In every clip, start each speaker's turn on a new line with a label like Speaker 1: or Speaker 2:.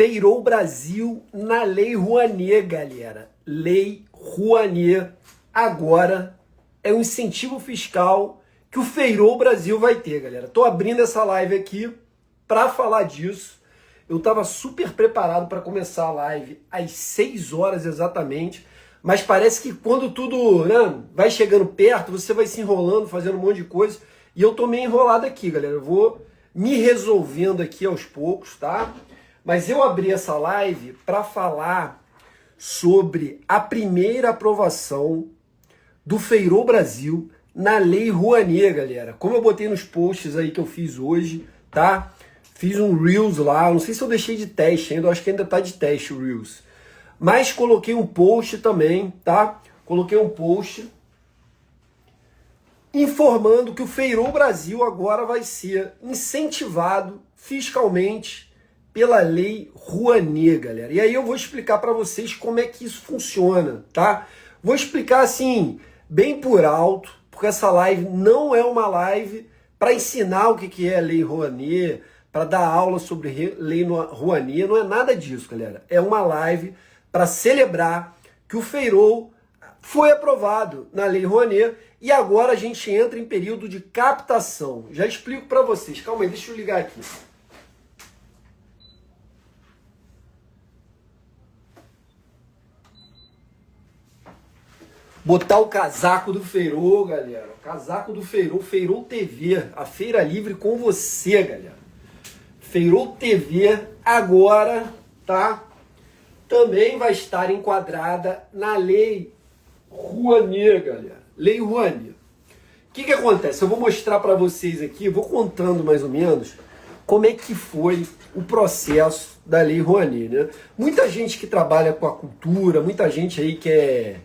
Speaker 1: Feirou Brasil na Lei Rouanet, galera. Lei Rouanet agora é um incentivo fiscal que o Feirou Brasil vai ter, galera. Tô abrindo essa live aqui para falar disso. Eu estava super preparado para começar a live às 6 horas exatamente, mas parece que quando tudo, né, vai chegando perto, você vai se enrolando, fazendo um monte de coisa, e eu tô meio enrolado aqui, galera. Eu vou me resolvendo aqui aos poucos, tá? Mas eu abri essa live para falar sobre a primeira aprovação do Feirou Brasil na Lei Rouanet, galera. Como eu botei nos posts aí que eu fiz hoje, tá? Fiz um Reels lá, não sei se eu deixei de teste ainda, eu acho que ainda tá de teste o Reels. Mas coloquei um post também, tá? Coloquei um post informando que o Feirou Brasil agora vai ser incentivado fiscalmente pela Lei Rouanet, galera. E aí eu vou explicar para vocês como é que isso funciona, tá? Vou explicar assim, bem por alto, porque essa live não é uma live para ensinar o que é a Lei Rouanet, para dar aula sobre Lei Rouanet, não é nada disso, galera. É uma live para celebrar que o Feirou foi aprovado na Lei Rouanet e agora a gente entra em período de captação. Já explico para vocês. Calma aí, deixa eu ligar aqui. Botar o casaco do Feirou, galera. O casaco do Feirou, Feirou TV, a feira livre com você, galera. Feirou TV agora, tá? Também vai estar enquadrada na Lei Rouanet, galera. Lei Rouanet. O que acontece? Eu vou mostrar para vocês aqui, vou contando mais ou menos como é que foi o processo da Lei Rouanet, né? Muita gente que trabalha com a cultura, muita gente aí que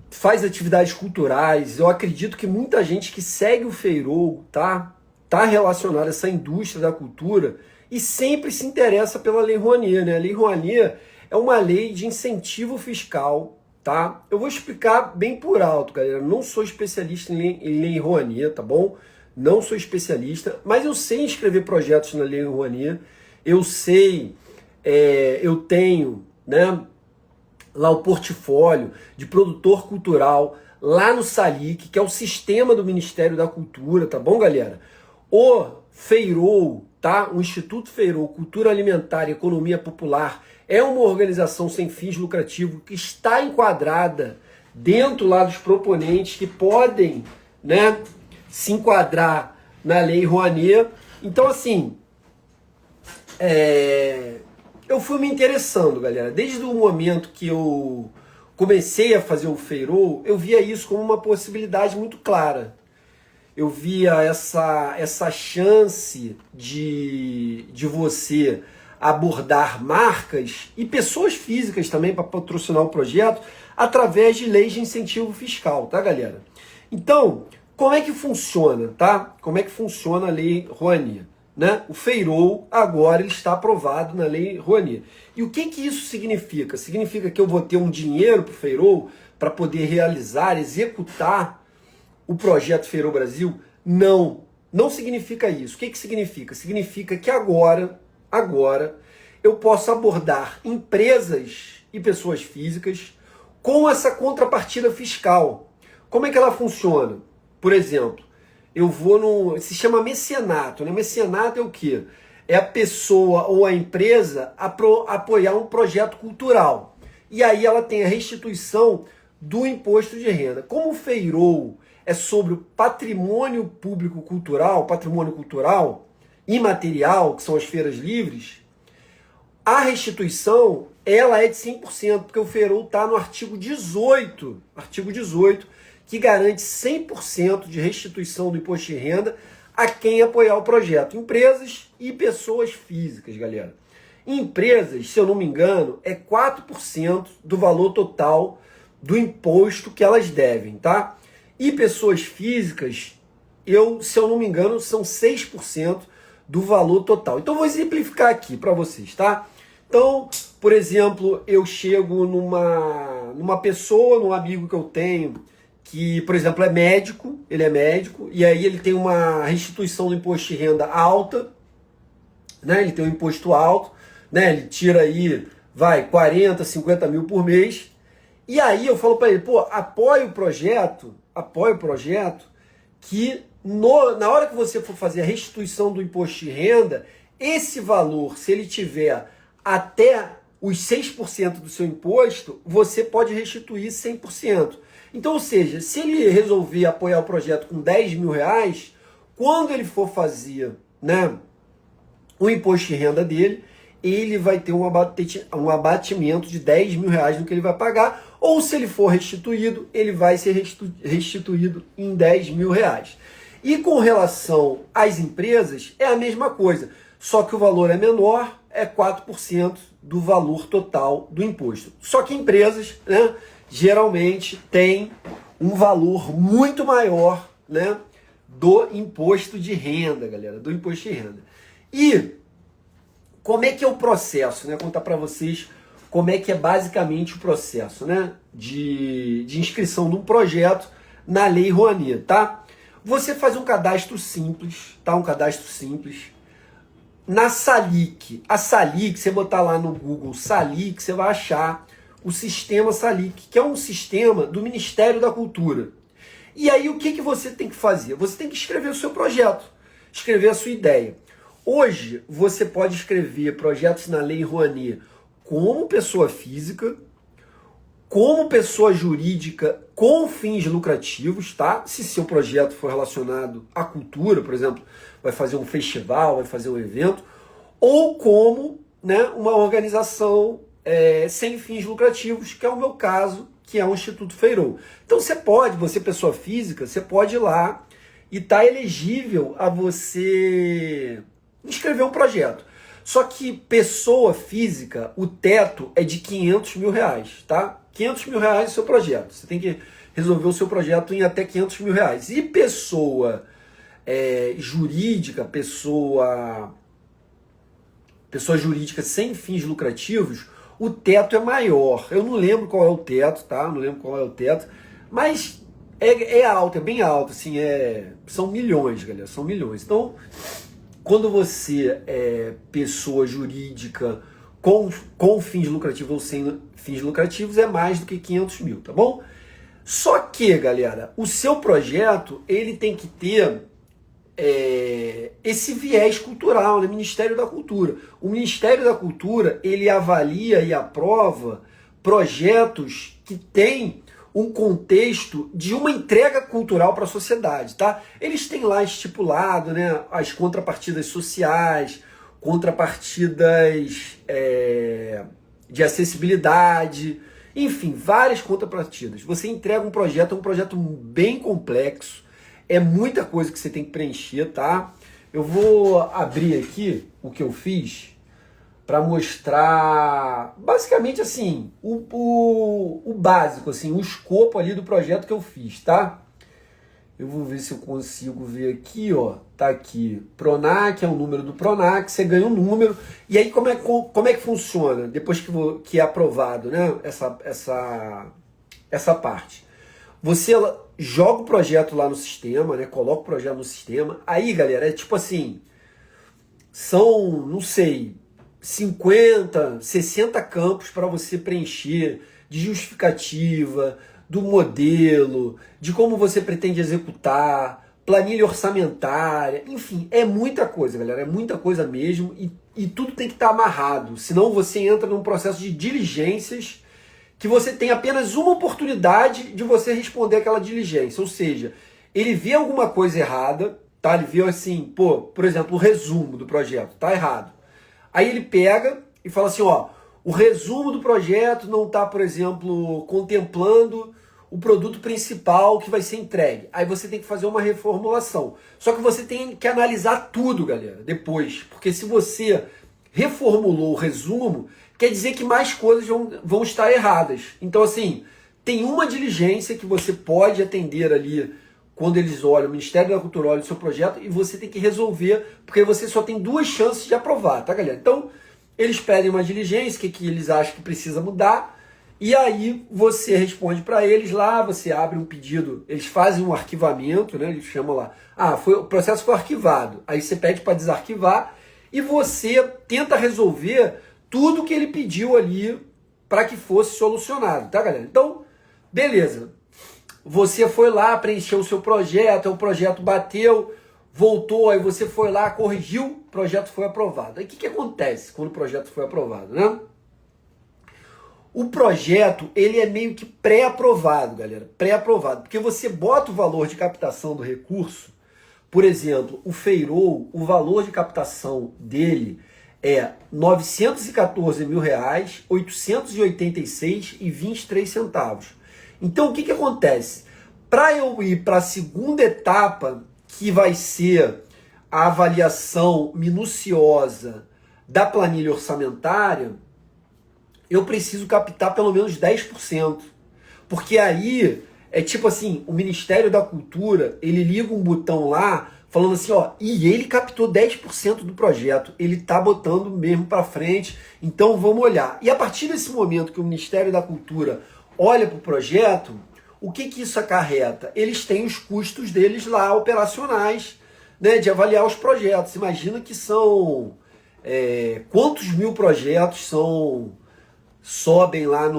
Speaker 1: faz atividades culturais, eu acredito que muita gente que segue o Feirou, tá relacionada a essa indústria da cultura e sempre se interessa pela Lei Rouanet, né? A Lei Rouanet é uma lei de incentivo fiscal, tá? Eu vou explicar bem por alto, galera. Não sou especialista em Lei Rouanet, tá bom? Não sou especialista, mas eu sei escrever projetos na Lei Rouanet. Eu sei, eu tenho, né, lá o portfólio de produtor cultural lá no SALIC, que é o sistema do Ministério da Cultura, tá bom, galera? O Feirou, tá? O Instituto Feirou, Cultura Alimentar e Economia Popular, é uma organização sem fins lucrativos que está enquadrada dentro lá dos proponentes que podem, né, se enquadrar na Lei Rouanet. Então, assim, eu fui me interessando, galera. Desde o momento que eu comecei a fazer o Feirou, eu via isso como uma possibilidade muito clara. Eu via essa chance de você abordar marcas e pessoas físicas também para patrocinar o projeto através de leis de incentivo fiscal, tá, galera? Então, como é que funciona, tá? Como é que funciona a Lei Rouanet, né? O Feirou agora ele está aprovado na Lei Rouanet. E o que isso significa? Significa que eu vou ter um dinheiro para o Feirou para poder realizar, executar o projeto Feirou Brasil? Não significa isso. O que significa? Significa que agora eu posso abordar empresas e pessoas físicas com essa contrapartida fiscal. Como é que ela funciona? Por exemplo, eu vou se chama mecenato, né? Mecenato é o quê? É a pessoa ou a empresa apoiar um projeto cultural. E aí ela tem a restituição do imposto de renda. Como o Feirou é sobre o patrimônio público cultural, patrimônio cultural imaterial, que são as feiras livres, a restituição ela é de 100%, porque o Feirou está no artigo 18, que garante 100% de restituição do imposto de renda a quem apoiar o projeto. Empresas e pessoas físicas, galera. Empresas, se eu não me engano, é 4% do valor total do imposto que elas devem, tá? E pessoas físicas, se eu não me engano, são 6% do valor total. Então, vou exemplificar aqui para vocês, tá? Então, por exemplo, eu chego numa pessoa, num amigo que eu tenho, que, por exemplo, ele é médico, e aí ele tem uma restituição do imposto de renda alta, né? Ele tem um imposto alto, né? Ele tira aí, vai, 40, 50 mil por mês. E aí eu falo para ele, pô, apoie o projeto que na hora que você for fazer a restituição do imposto de renda, esse valor, se ele tiver até os 6% do seu imposto, você pode restituir 100%. Então, ou seja, se ele resolver apoiar o projeto com 10 mil reais, quando ele for fazer, né, o imposto de renda dele, ele vai ter um abatimento de 10 mil reais no que ele vai pagar, ou se ele for restituído, ele vai ser restituído em 10 mil reais. E com relação às empresas, é a mesma coisa, só que o valor é menor, é 4% do valor total do imposto. Só que empresas, né, geralmente têm um valor muito maior, né, do imposto de renda, galera, do imposto de renda. E como é que é o processo, né? Vou contar para vocês como é que é basicamente o processo, né, de inscrição de um projeto na Lei Rouanet, tá? Você faz um cadastro simples, tá? Um cadastro simples. Na Salic, a Salic, você botar lá no Google Salic, você vai achar o sistema Salic, que é um sistema do Ministério da Cultura. E aí o que você tem que fazer? Você tem que escrever o seu projeto, escrever a sua ideia. Hoje você pode escrever projetos na Lei Rouanet como pessoa física, como pessoa jurídica com fins lucrativos, tá? Se seu projeto for relacionado à cultura, por exemplo, vai fazer um festival, vai fazer um evento, ou como, né, uma organização sem fins lucrativos, que é o meu caso, que é o Instituto Feirol. Então você pessoa física, você pode ir lá e tá elegível a você escrever um projeto. Só que pessoa física, o teto é de 500 mil reais, tá? 500 mil reais é o seu projeto. Você tem que resolver o seu projeto em até 500 mil reais. E pessoa jurídica, pessoa jurídica sem fins lucrativos, o teto é maior. Eu não lembro qual é o teto, tá? Não lembro qual é o teto, mas é alto, é bem alto, assim, são milhões, galera, são milhões. Então, quando você é pessoa jurídica com fins lucrativos ou sem fins lucrativos, é mais do que 500 mil, tá bom? Só que, galera, o seu projeto, ele tem que ter esse viés cultural, né? Ministério da Cultura. O Ministério da Cultura, ele avalia e aprova projetos que têm um contexto de uma entrega cultural para a sociedade, tá? Eles têm lá estipulado, né, as contrapartidas sociais, contrapartidas de acessibilidade, enfim, várias contrapartidas. Você entrega um projeto, é um projeto bem complexo, é muita coisa que você tem que preencher, tá? Eu vou abrir aqui o que eu fiz para mostrar, basicamente assim, o básico, assim, o escopo ali do projeto que eu fiz, tá? Eu vou ver se eu consigo ver aqui, ó, tá aqui, Pronac, é o número do Pronac, você ganha um número, e aí como é que funciona, depois que é aprovado, né, essa parte? Você joga o projeto lá no sistema, né, coloca o projeto no sistema, aí, galera, é tipo assim, são, não sei, 50, 60 campos para você preencher, de justificativa, do modelo, de como você pretende executar, planilha orçamentária, enfim, é muita coisa, galera, é muita coisa mesmo, e tudo tem que estar amarrado, senão você entra num processo de diligências que você tem apenas uma oportunidade de você responder aquela diligência, ou seja, ele vê alguma coisa errada, tá? Ele vê assim, pô, por exemplo, o resumo do projeto, tá errado. Aí ele pega e fala assim, ó, o resumo do projeto não está, por exemplo, contemplando o produto principal que vai ser entregue. Aí você tem que fazer uma reformulação. Só que você tem que analisar tudo, galera, depois. Porque se você reformulou o resumo, quer dizer que mais coisas vão estar erradas. Então, assim, tem uma diligência que você pode atender ali quando eles olham, o Ministério da Cultura olha o seu projeto e você tem que resolver, porque você só tem 2 chances de aprovar, tá, galera? Então, eles pedem uma diligência, o que eles acham que precisa mudar, e aí você responde para eles lá, você abre um pedido, eles fazem um arquivamento, né? Eles chamam lá, o processo foi arquivado, aí você pede para desarquivar, e você tenta resolver tudo que ele pediu ali para que fosse solucionado, tá, galera? Então, beleza. Você foi lá, preencheu o seu projeto, o projeto bateu, voltou, aí você foi lá, corrigiu, o projeto foi aprovado. Aí o que acontece quando o projeto foi aprovado, né? O projeto, ele é meio que pré-aprovado, galera, pré-aprovado, porque você bota o valor de captação do recurso, por exemplo, o Feirol, o valor de captação dele é R$ 914.886,23. Então, o que acontece? Para eu ir para a segunda etapa, que vai ser a avaliação minuciosa da planilha orçamentária, eu preciso captar pelo menos 10%. Porque aí é tipo assim, o Ministério da Cultura, ele liga um botão lá, falando assim, ó, e ele captou 10% do projeto, ele tá botando mesmo para frente, então vamos olhar. E a partir desse momento que o Ministério da Cultura olha para o projeto, o que isso acarreta? Eles têm os custos deles lá, operacionais, né, de avaliar os projetos. Imagina que são quantos mil projetos sobem lá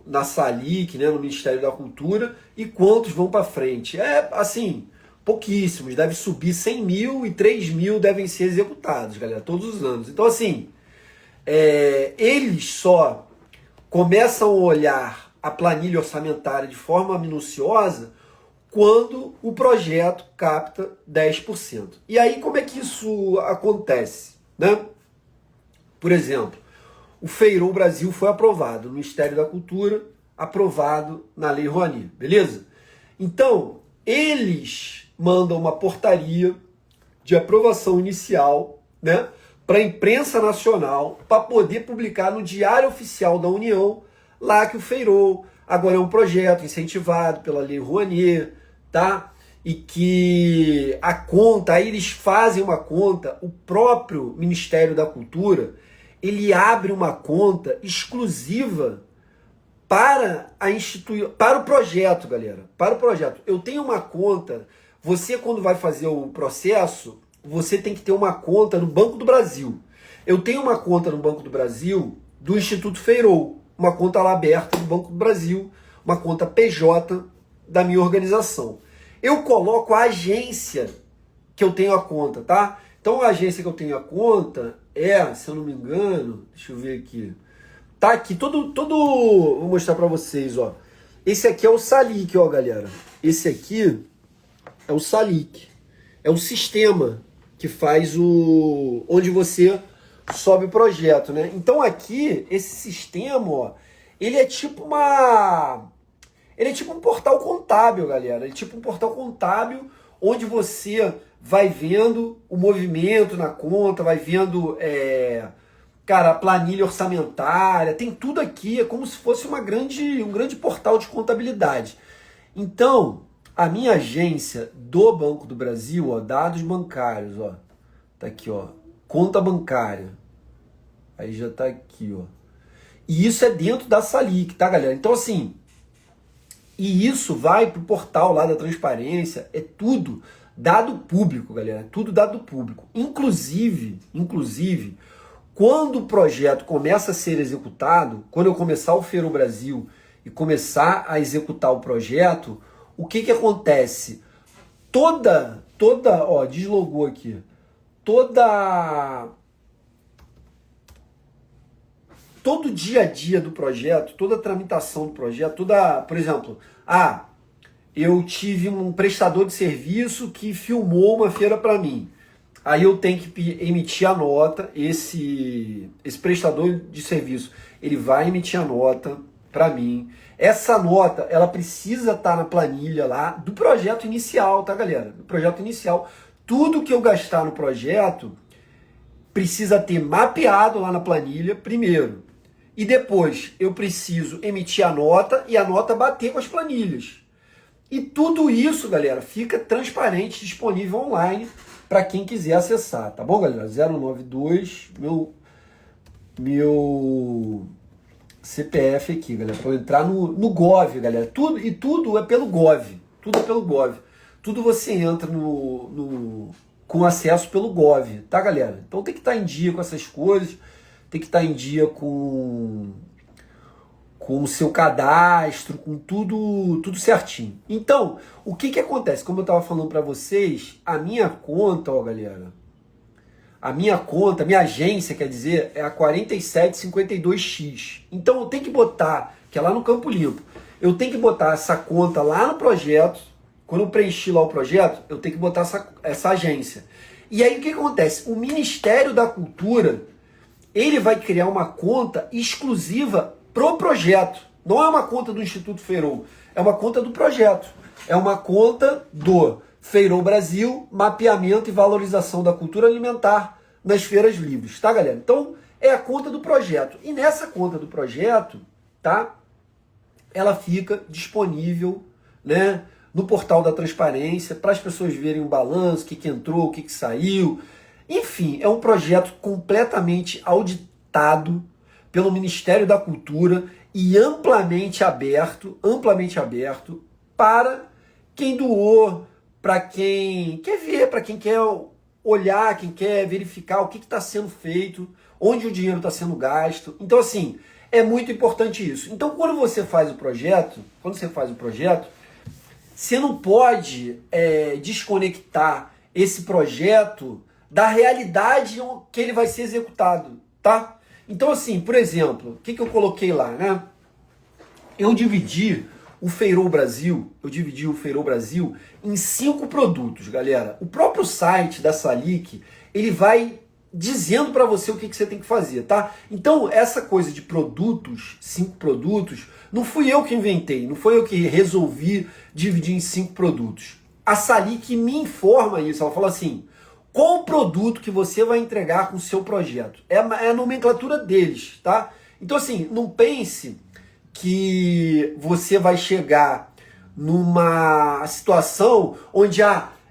Speaker 1: na SALIC, né, no Ministério da Cultura, e quantos vão para frente. É assim, pouquíssimos, deve subir 100 mil e 3 mil devem ser executados, galera, todos os anos. Então assim, eles só começam a olhar a planilha orçamentária de forma minuciosa quando o projeto capta 10%. E aí como é que isso acontece, né? Por exemplo, o Feirol Brasil foi aprovado no Ministério da Cultura, aprovado na Lei Rouanet, beleza? Então, eles mandam uma portaria de aprovação inicial, né, para a imprensa nacional, para poder publicar no Diário Oficial da União, lá que o Feirol agora é um projeto incentivado pela Lei Rouanet, tá? E que a conta, aí eles fazem uma conta, o próprio Ministério da Cultura, ele abre uma conta exclusiva para para o projeto, galera. Para o projeto. Eu tenho uma conta, você quando vai fazer o processo, você tem que ter uma conta no Banco do Brasil. Eu tenho uma conta no Banco do Brasil do Instituto Feirol, uma conta lá aberta do Banco do Brasil, uma conta PJ da minha organização. Eu coloco a agência que eu tenho a conta, tá? Então a agência que eu tenho a conta se eu não me engano, deixa eu ver aqui. Tá aqui, vou mostrar para vocês, ó. Esse aqui é o SALIC, ó, galera. Esse aqui é o SALIC. É o sistema que faz onde você sobe o projeto, né? Então aqui, esse sistema, ó, ele é tipo um portal contábil, galera. Ele é tipo um portal contábil onde você vai vendo o movimento na conta, vai vendo, cara, a planilha orçamentária, tem tudo aqui, é como se fosse um grande portal de contabilidade. Então, a minha agência do Banco do Brasil, ó, dados bancários, ó, tá aqui, ó, conta bancária, aí já tá aqui, ó, e isso é dentro da SALIC, tá, galera? Então, assim, e isso vai pro portal lá da transparência, é tudo dado público, galera, tudo dado público. Inclusive, quando o projeto começa a ser executado, quando eu começar o Feirol Brasil e começar a executar o projeto, o que acontece? Ó, deslogou aqui, todo dia a dia do projeto, toda a tramitação do projeto, por exemplo, eu tive um prestador de serviço que filmou uma feira para mim. Aí eu tenho que emitir a nota, esse prestador de serviço, ele vai emitir a nota para mim. Essa nota, ela precisa estar na planilha lá do projeto inicial, tá, galera? Do projeto inicial. Tudo que eu gastar no projeto precisa ter mapeado lá na planilha primeiro. E depois eu preciso emitir a nota e a nota bater com as planilhas. E tudo isso, galera, fica transparente, disponível online para quem quiser acessar, tá bom, galera? 092, meu CPF aqui, galera, para entrar no Gov, galera. Tudo é pelo Gov, tudo é pelo Gov. Tudo você entra com acesso pelo Gov, tá, galera? Então tem que estar em dia com essas coisas, tem que estar em dia com o seu cadastro, com tudo certinho. Então, o que acontece? Como eu estava falando para vocês, a minha conta, ó, galera, a minha agência, quer dizer, é a 4752X. Então eu tenho que botar, que é lá no Campo Limpo, eu tenho que botar essa conta lá no projeto. Quando eu preenchi lá o projeto, eu tenho que botar essa agência. E aí o que acontece? O Ministério da Cultura, ele vai criar uma conta exclusiva pro projeto. Não é uma conta do Instituto Feirol, é uma conta do projeto. É uma conta do Feirol Brasil, mapeamento e valorização da cultura alimentar nas feiras livres, tá, galera? Então, é a conta do projeto. E nessa conta do projeto, tá? Ela fica disponível, né, no portal da transparência, para as pessoas verem o balanço, o que entrou, o que saiu. Enfim, é um projeto completamente auditado pelo Ministério da Cultura e amplamente aberto para quem doou, para quem quer ver, para quem quer olhar, quem quer verificar o que está sendo feito, onde o dinheiro está sendo gasto. Então, assim, é muito importante isso. Então, quando você faz o projeto, você não pode desconectar esse projeto da realidade que ele vai ser executado, tá? Então, assim, por exemplo, o que eu coloquei lá, né? Eu dividi o Feirol Brasil em 5 produtos, galera. O próprio site da Salic, ele vai dizendo para você o que você tem que fazer, tá? Então, essa coisa de produtos, 5 produtos, não fui eu que inventei, não foi eu que resolvi dividir em 5 produtos. A Salic me informa isso, ela fala assim: qual o produto que você vai entregar com o seu projeto? É a nomenclatura deles, tá? Então, assim, não pense que você vai chegar numa situação onde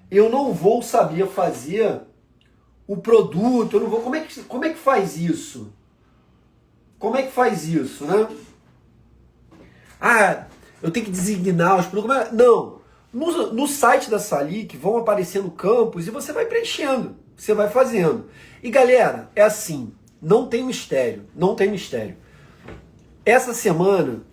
Speaker 1: eu não vou saber fazer o produto, eu não vou. Como é que faz isso? Como é que faz isso, né? Eu tenho que designar os produtos. Não. No site da Salic vão aparecendo campos e você vai preenchendo, você vai fazendo. E galera, é assim, não tem mistério. Essa semana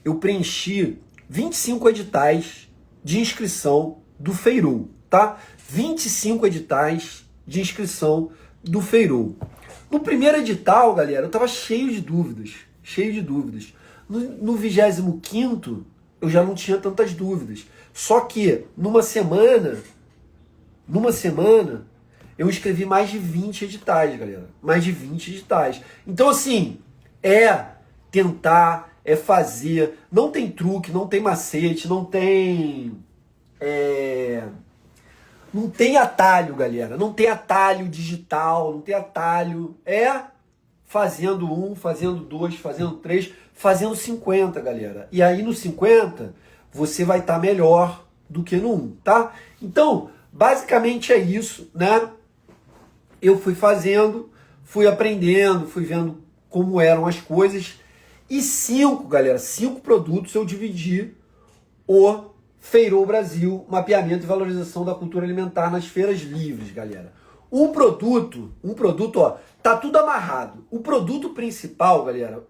Speaker 1: eu preenchi 25 editais de inscrição do Feirol, tá? 25 editais de inscrição do Feirol. No primeiro edital, galera, eu tava cheio de dúvidas. No 25º, eu já não tinha tantas dúvidas. Só que numa semana, eu escrevi mais de 20 editais, galera. Mais de 20 editais. Então, assim, tentar, fazer. Não tem truque, não tem macete, não tem atalho, galera. Não tem atalho digital, não tem atalho. Fazendo 1, fazendo 2, fazendo 3, fazendo 50, galera. E aí no 50, você vai estar melhor do que no 1, tá? Então, basicamente é isso, né? Eu fui fazendo, fui aprendendo, fui vendo como eram as coisas. E 5 produtos eu dividi o Feirol Brasil, mapeamento e valorização da cultura alimentar nas feiras livres, galera. Um produto, ó, tá tudo amarrado. O produto principal, galera,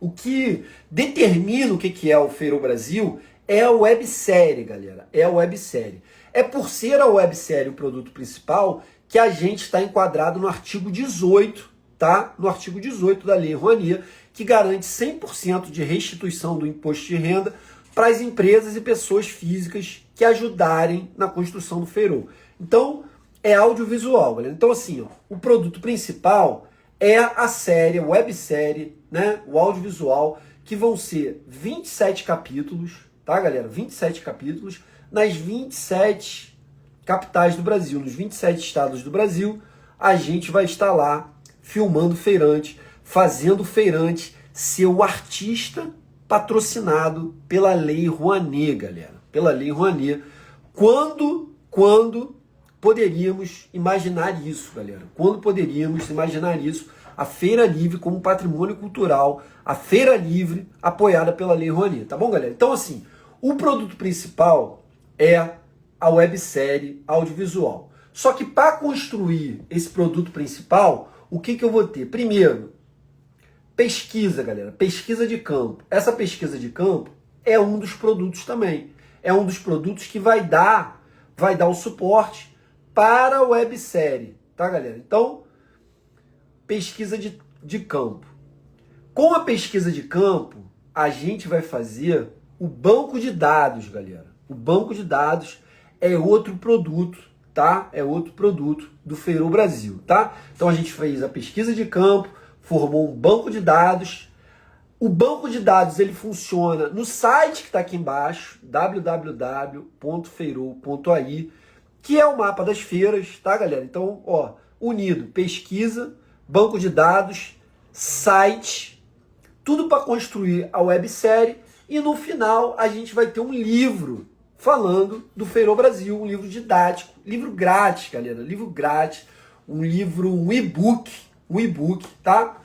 Speaker 1: o que determina o que é o Feirol Brasil é a websérie, galera. É a websérie. É por ser a websérie o produto principal que a gente está enquadrado no artigo 18, tá? No artigo 18 da Lei Rouanet, que garante 100% de restituição do imposto de renda para as empresas e pessoas físicas que ajudarem na construção do Feirol. Então, é audiovisual, galera. Então, assim, ó, o produto principal é a série, a websérie, né? O audiovisual, que vão ser 27 capítulos, tá, galera? 27 capítulos nas 27 capitais do Brasil, nos 27 estados do Brasil. A gente vai estar lá filmando feirante, fazendo feirante ser o artista patrocinado pela Lei Rouanet, galera. Pela Lei Rouanet. Quando poderíamos imaginar isso, galera? Quando poderíamos imaginar isso? A Feira Livre como patrimônio cultural, a Feira Livre apoiada pela Lei Rouanet, tá bom, galera? Então, assim, o produto principal é a websérie audiovisual. Só que para construir esse produto principal, o que eu vou ter? Primeiro, pesquisa, galera, pesquisa de campo. Essa pesquisa de campo é um dos produtos também. É um dos produtos que vai dar o suporte para a websérie, tá, galera? Então, pesquisa de campo. Com a pesquisa de campo, a gente vai fazer o banco de dados, galera. O banco de dados é outro produto, tá? É outro produto do Feirô Brasil, tá? Então a gente fez a pesquisa de campo, formou um banco de dados. O banco de dados ele funciona no site que está aqui embaixo, www.feirô.ai, que é o mapa das feiras, tá, galera? Então, ó, unido, pesquisa, banco de dados, site, tudo para construir a websérie, e no final a gente vai ter um livro falando do Feirô Brasil, um livro didático, livro grátis, galera, livro grátis, um e-book, tá?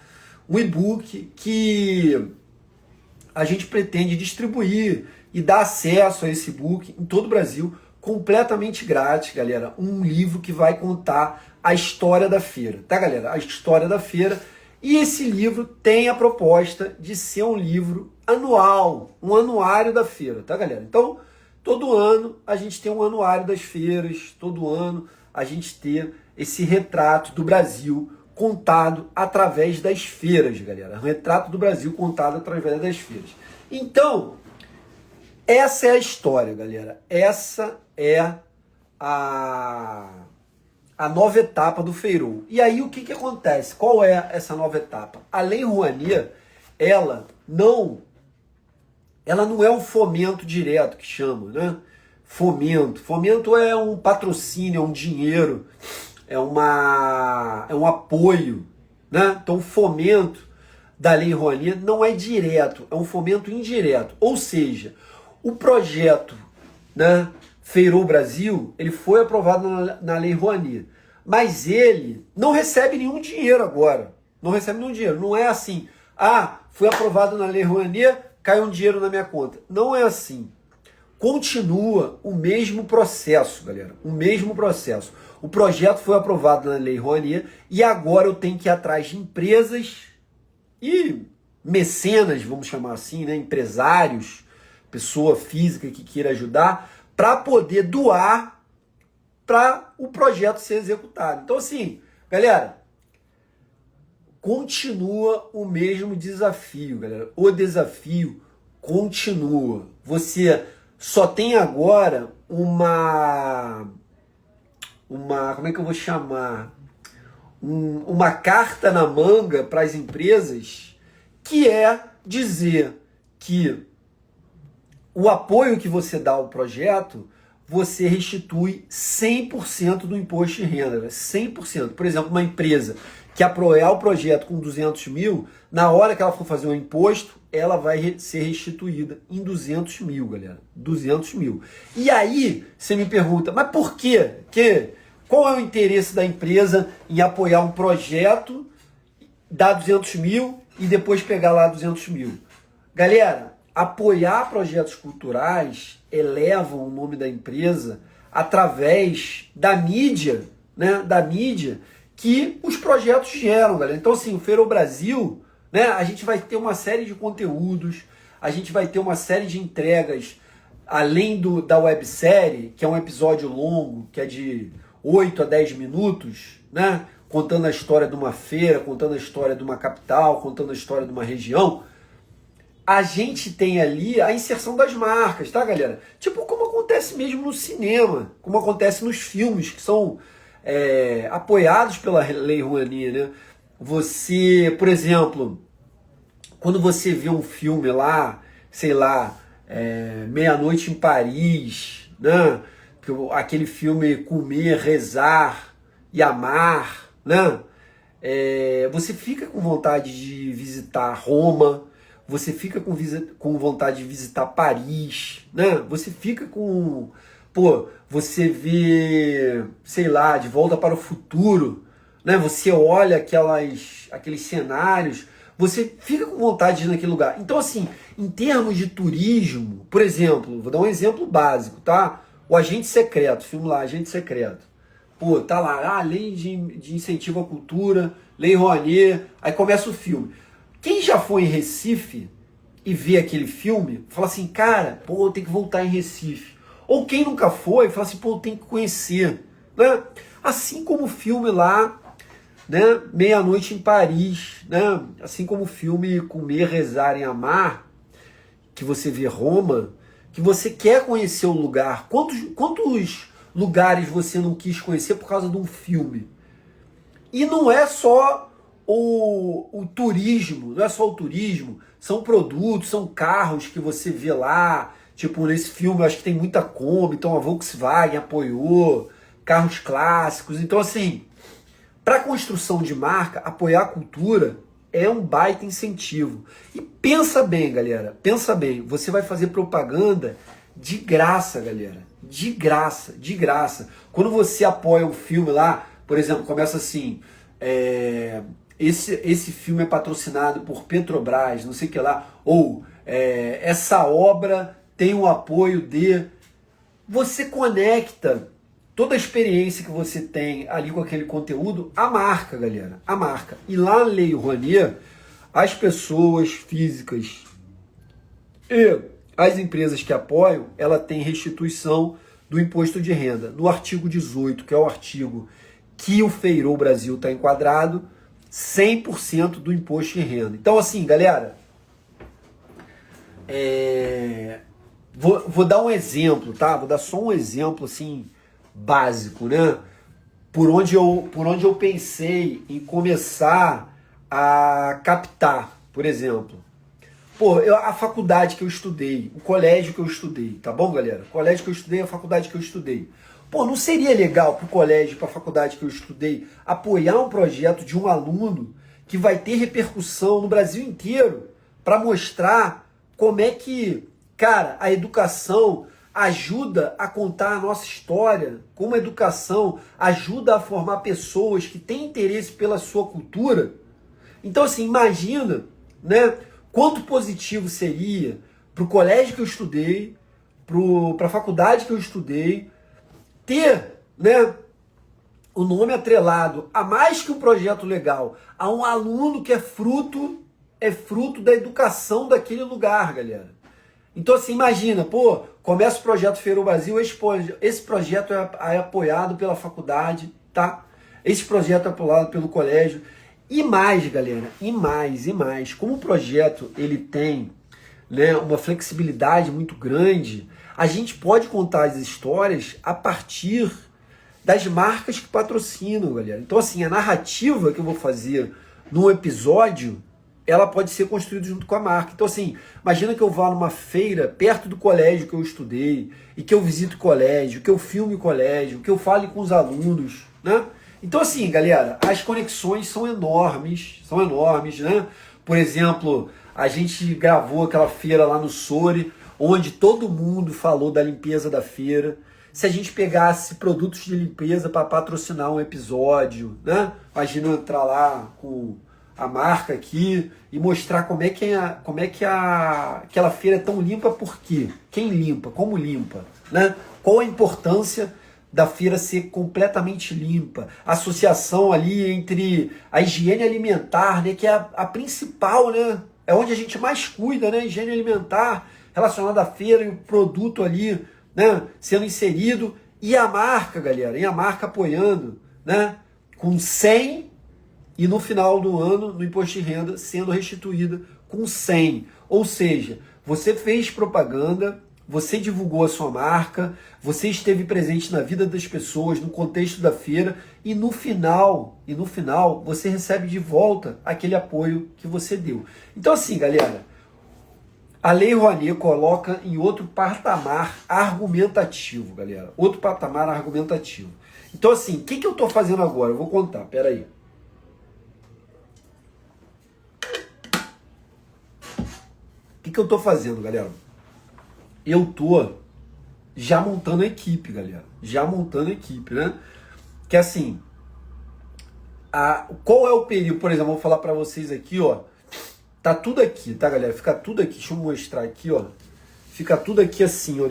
Speaker 1: Um e-book que a gente pretende distribuir e dar acesso a esse e-book em todo o Brasil, completamente grátis, galera. Um livro que vai contar a história da feira, tá, galera? A história da feira. E esse livro tem a proposta de ser um livro anual, um anuário da feira, tá, galera? Então, todo ano a gente tem um anuário das feiras, todo ano a gente tem esse retrato do Brasil contado através das feiras, galera. Um retrato do Brasil contado através das feiras. Então, essa é a história, galera. Essa é a nova etapa do Feirô. E aí o que acontece? Qual é essa nova etapa? A Lei Rouanet, ela não é um fomento direto que chama, né? Fomento é um patrocínio, é um dinheiro, é um apoio, né? Então o fomento da Lei Rouanet não é direto, é um fomento indireto. Ou seja, o projeto, né, Feirô Brasil, ele foi aprovado na Lei Rouanet, mas ele não recebe nenhum dinheiro agora. Não recebe nenhum dinheiro. Não é assim, foi aprovado na Lei Rouanet, cai um dinheiro na minha conta. Não é assim. Continua o mesmo processo, galera. O mesmo processo. O projeto foi aprovado na Lei Rouanet e agora eu tenho que ir atrás de empresas e mecenas, vamos chamar assim, né? Empresários, pessoa física que queira ajudar, para poder doar para o projeto ser executado. Então, assim, galera, continua o mesmo desafio, galera. O desafio continua. Você só tem agora como é que eu vou chamar? Uma carta na manga para as empresas, que é dizer que o apoio que você dá ao projeto, você restitui 100% do imposto de renda, 100%. Por exemplo, uma empresa que apoiar o projeto com 200 mil, na hora que ela for fazer o imposto, ela vai ser restituída em 200 mil, galera. 200 mil. E aí, você me pergunta, mas por quê? Qual é o interesse da empresa em apoiar um projeto, dar 200 mil e depois pegar lá 200 mil? Galera, apoiar projetos culturais elevam o nome da empresa através da mídia, né? Da mídia que os projetos geram, galera. Então, assim, o Feirô Brasil, né? A gente vai ter uma série de conteúdos, a gente vai ter uma série de entregas, além da websérie, que é um episódio longo, que é de 8 a 10 minutos, né? Contando a história de uma feira, contando a história de uma capital, contando a história de uma região. A gente tem ali a inserção das marcas, tá, galera? Tipo como acontece mesmo no cinema, como acontece nos filmes que são apoiados pela Lei Rouanet, né? Você, por exemplo, quando você vê um filme lá, sei lá, Meia-Noite em Paris, né? Aquele filme Comer, Rezar e Amar, né? Você fica com vontade de visitar Roma, você fica com vontade de visitar Paris, né? Você fica com... você vê, sei lá, De Volta para o Futuro, né? Você olha aqueles cenários, você fica com vontade de ir naquele lugar. Então, assim, em termos de turismo, por exemplo, vou dar um exemplo básico, tá? O Agente Secreto, filme lá, Agente Secreto. Pô, tá lá, lei de incentivo à cultura, lei Rouanet, aí começa o filme. Quem já foi em Recife e vê aquele filme, fala assim, cara, pô, eu tenho que voltar em Recife. Ou quem nunca foi, fala assim, pô, eu tenho que conhecer. Né? Assim como o filme lá, né, Meia-Noite em Paris, né? Assim como o filme Comer, Rezar e Amar, que você vê Roma, que você quer conhecer o lugar. Quantos lugares você não quis conhecer por causa de um filme? E não é só o turismo, não é só o turismo, são produtos, são carros que você vê lá, tipo nesse filme eu acho que tem muita Kombi, então a Volkswagen apoiou, carros clássicos, então assim, para construção de marca, apoiar a cultura é um baita incentivo. E pensa bem, galera, pensa bem, você vai fazer propaganda de graça, galera, de graça, de graça. Quando você apoia um filme lá, por exemplo, começa assim, esse filme é patrocinado por Petrobras, não sei o que lá, ou essa obra tem o apoio de... Você conecta toda a experiência que você tem ali com aquele conteúdo à marca, galera, à marca. E lá na Lei Rouanet, as pessoas físicas e as empresas que apoiam, ela tem restituição do imposto de renda. No artigo 18, que é o artigo que o Feirol Brasil está enquadrado, 100% do imposto de renda. Então, assim, galera, vou dar um exemplo, tá? Vou dar só um exemplo, assim, básico, né? Por onde eu pensei em começar a captar, por exemplo. Pô, a faculdade que eu estudei, o colégio que eu estudei, tá bom, galera? O colégio que eu estudei, a faculdade que eu estudei. Pô, não seria legal pro colégio, pra faculdade que eu estudei, apoiar um projeto de um aluno que vai ter repercussão no Brasil inteiro para mostrar como é que, cara, a educação ajuda a contar a nossa história, como a educação ajuda a formar pessoas que têm interesse pela sua cultura. Então, assim, imagina, né, quanto positivo seria para o colégio que eu estudei, para a faculdade que eu estudei, ter, né, o nome atrelado a mais que um projeto legal, a um aluno que é fruto da educação daquele lugar, galera. Então, assim, imagina, pô, começa o projeto Feirol Brasil, esse projeto é apoiado pela faculdade, tá? Esse projeto é apoiado pelo colégio. E mais, galera, e mais. Como o projeto ele tem, né, uma flexibilidade muito grande, a gente pode contar as histórias a partir das marcas que patrocinam, galera. Então, assim, a narrativa que eu vou fazer num episódio, ela pode ser construída junto com a marca. Então, assim, imagina que eu vá numa feira perto do colégio que eu estudei, e que eu visite o colégio, que eu filme o colégio, que eu fale com os alunos, né? Então, assim, galera, as conexões são enormes, né? Por exemplo, a gente gravou aquela feira lá no Sori, onde todo mundo falou da limpeza da feira. Se a gente pegasse produtos de limpeza para patrocinar um episódio, né? Imagina eu entrar lá com a marca aqui e mostrar como é que aquela feira é tão limpa, por quê? Quem limpa? Como limpa? Né? Qual a importância da feira ser completamente limpa? A associação ali entre a higiene alimentar, né, que é a principal, né? É onde a gente mais cuida, né? Higiene alimentar relacionada à feira e o produto ali, né, sendo inserido, e a marca, galera, e a marca apoiando, né, com 100, e no final do ano, no imposto de renda, sendo restituída com 100. Ou seja, você fez propaganda, você divulgou a sua marca, você esteve presente na vida das pessoas, no contexto da feira, e no final, você recebe de volta aquele apoio que você deu. Então, assim, galera, a Lei Rouanet coloca em outro patamar argumentativo, galera. Outro patamar argumentativo. Então, assim, o que eu estou fazendo agora? Eu vou contar, peraí. O que eu estou fazendo, galera? Eu estou já montando a equipe, galera. Já montando a equipe, né? Que assim, qual é o período? Por exemplo, eu vou falar para vocês aqui, ó. Tá tudo aqui, tá, galera? Fica tudo aqui. Deixa eu mostrar aqui, ó. fica tudo aqui assim, ó,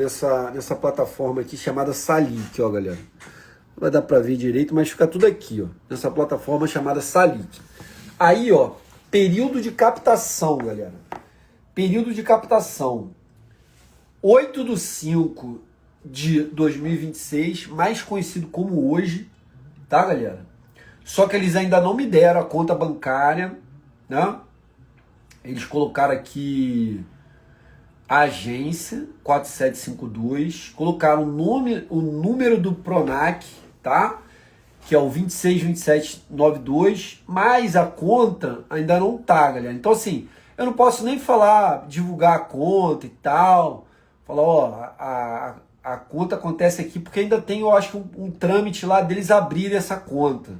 Speaker 1: nessa plataforma aqui chamada Salic, ó, galera. Não vai dar para ver direito, mas fica tudo aqui, ó, nessa plataforma chamada Salic. Aí, ó, período de captação, galera. Período de captação. 8/5 de 2026, mais conhecido como hoje, tá, galera? Só que eles ainda não me deram a conta bancária, né? Eles colocaram aqui a agência 4752, colocaram o número do Pronac, tá? Que é o 262792, mas a conta ainda não tá, galera. Então, assim, eu não posso nem falar, divulgar a conta e tal. Falar, ó, a conta acontece aqui porque ainda tem, eu acho, um trâmite lá deles abrirem essa conta.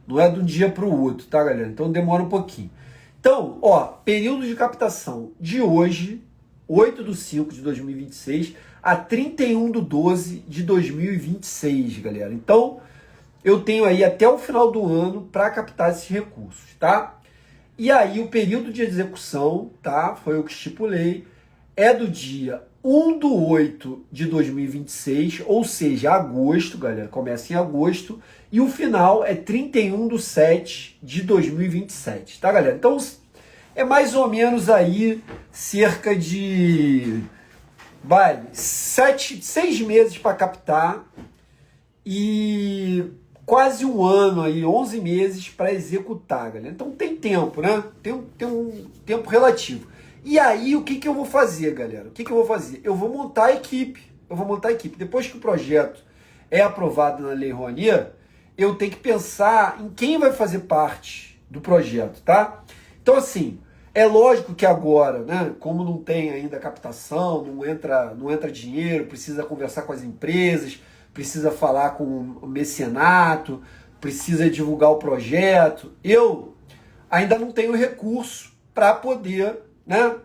Speaker 1: Não é de um dia para o outro, tá, galera? Então demora um pouquinho. Então, ó, período de captação de hoje, 8/5 de 2026 a 31/12 de 2026, galera. Então, eu tenho aí até o final do ano para captar esses recursos, tá? E aí o período de execução, tá? Foi o que estipulei, é do dia 1/8 de 2026, ou seja, agosto, galera, começa em agosto, e o final é 31/7 de 2027, tá, galera? Então, é mais ou menos aí cerca de 6 meses para captar e quase um ano aí, 11 meses para executar, galera. Então tem tempo, né? Tem um tempo relativo. E aí, o que eu vou fazer, galera? O que eu vou fazer? Eu vou montar a equipe. Depois que o projeto é aprovado na Lei Rouanet, eu tenho que pensar em quem vai fazer parte do projeto, tá? Então, assim, é lógico que agora, né, como não tem ainda captação, não entra dinheiro, precisa conversar com as empresas, precisa falar com o mecenato, precisa divulgar o projeto. Eu ainda não tenho recurso para poder, né,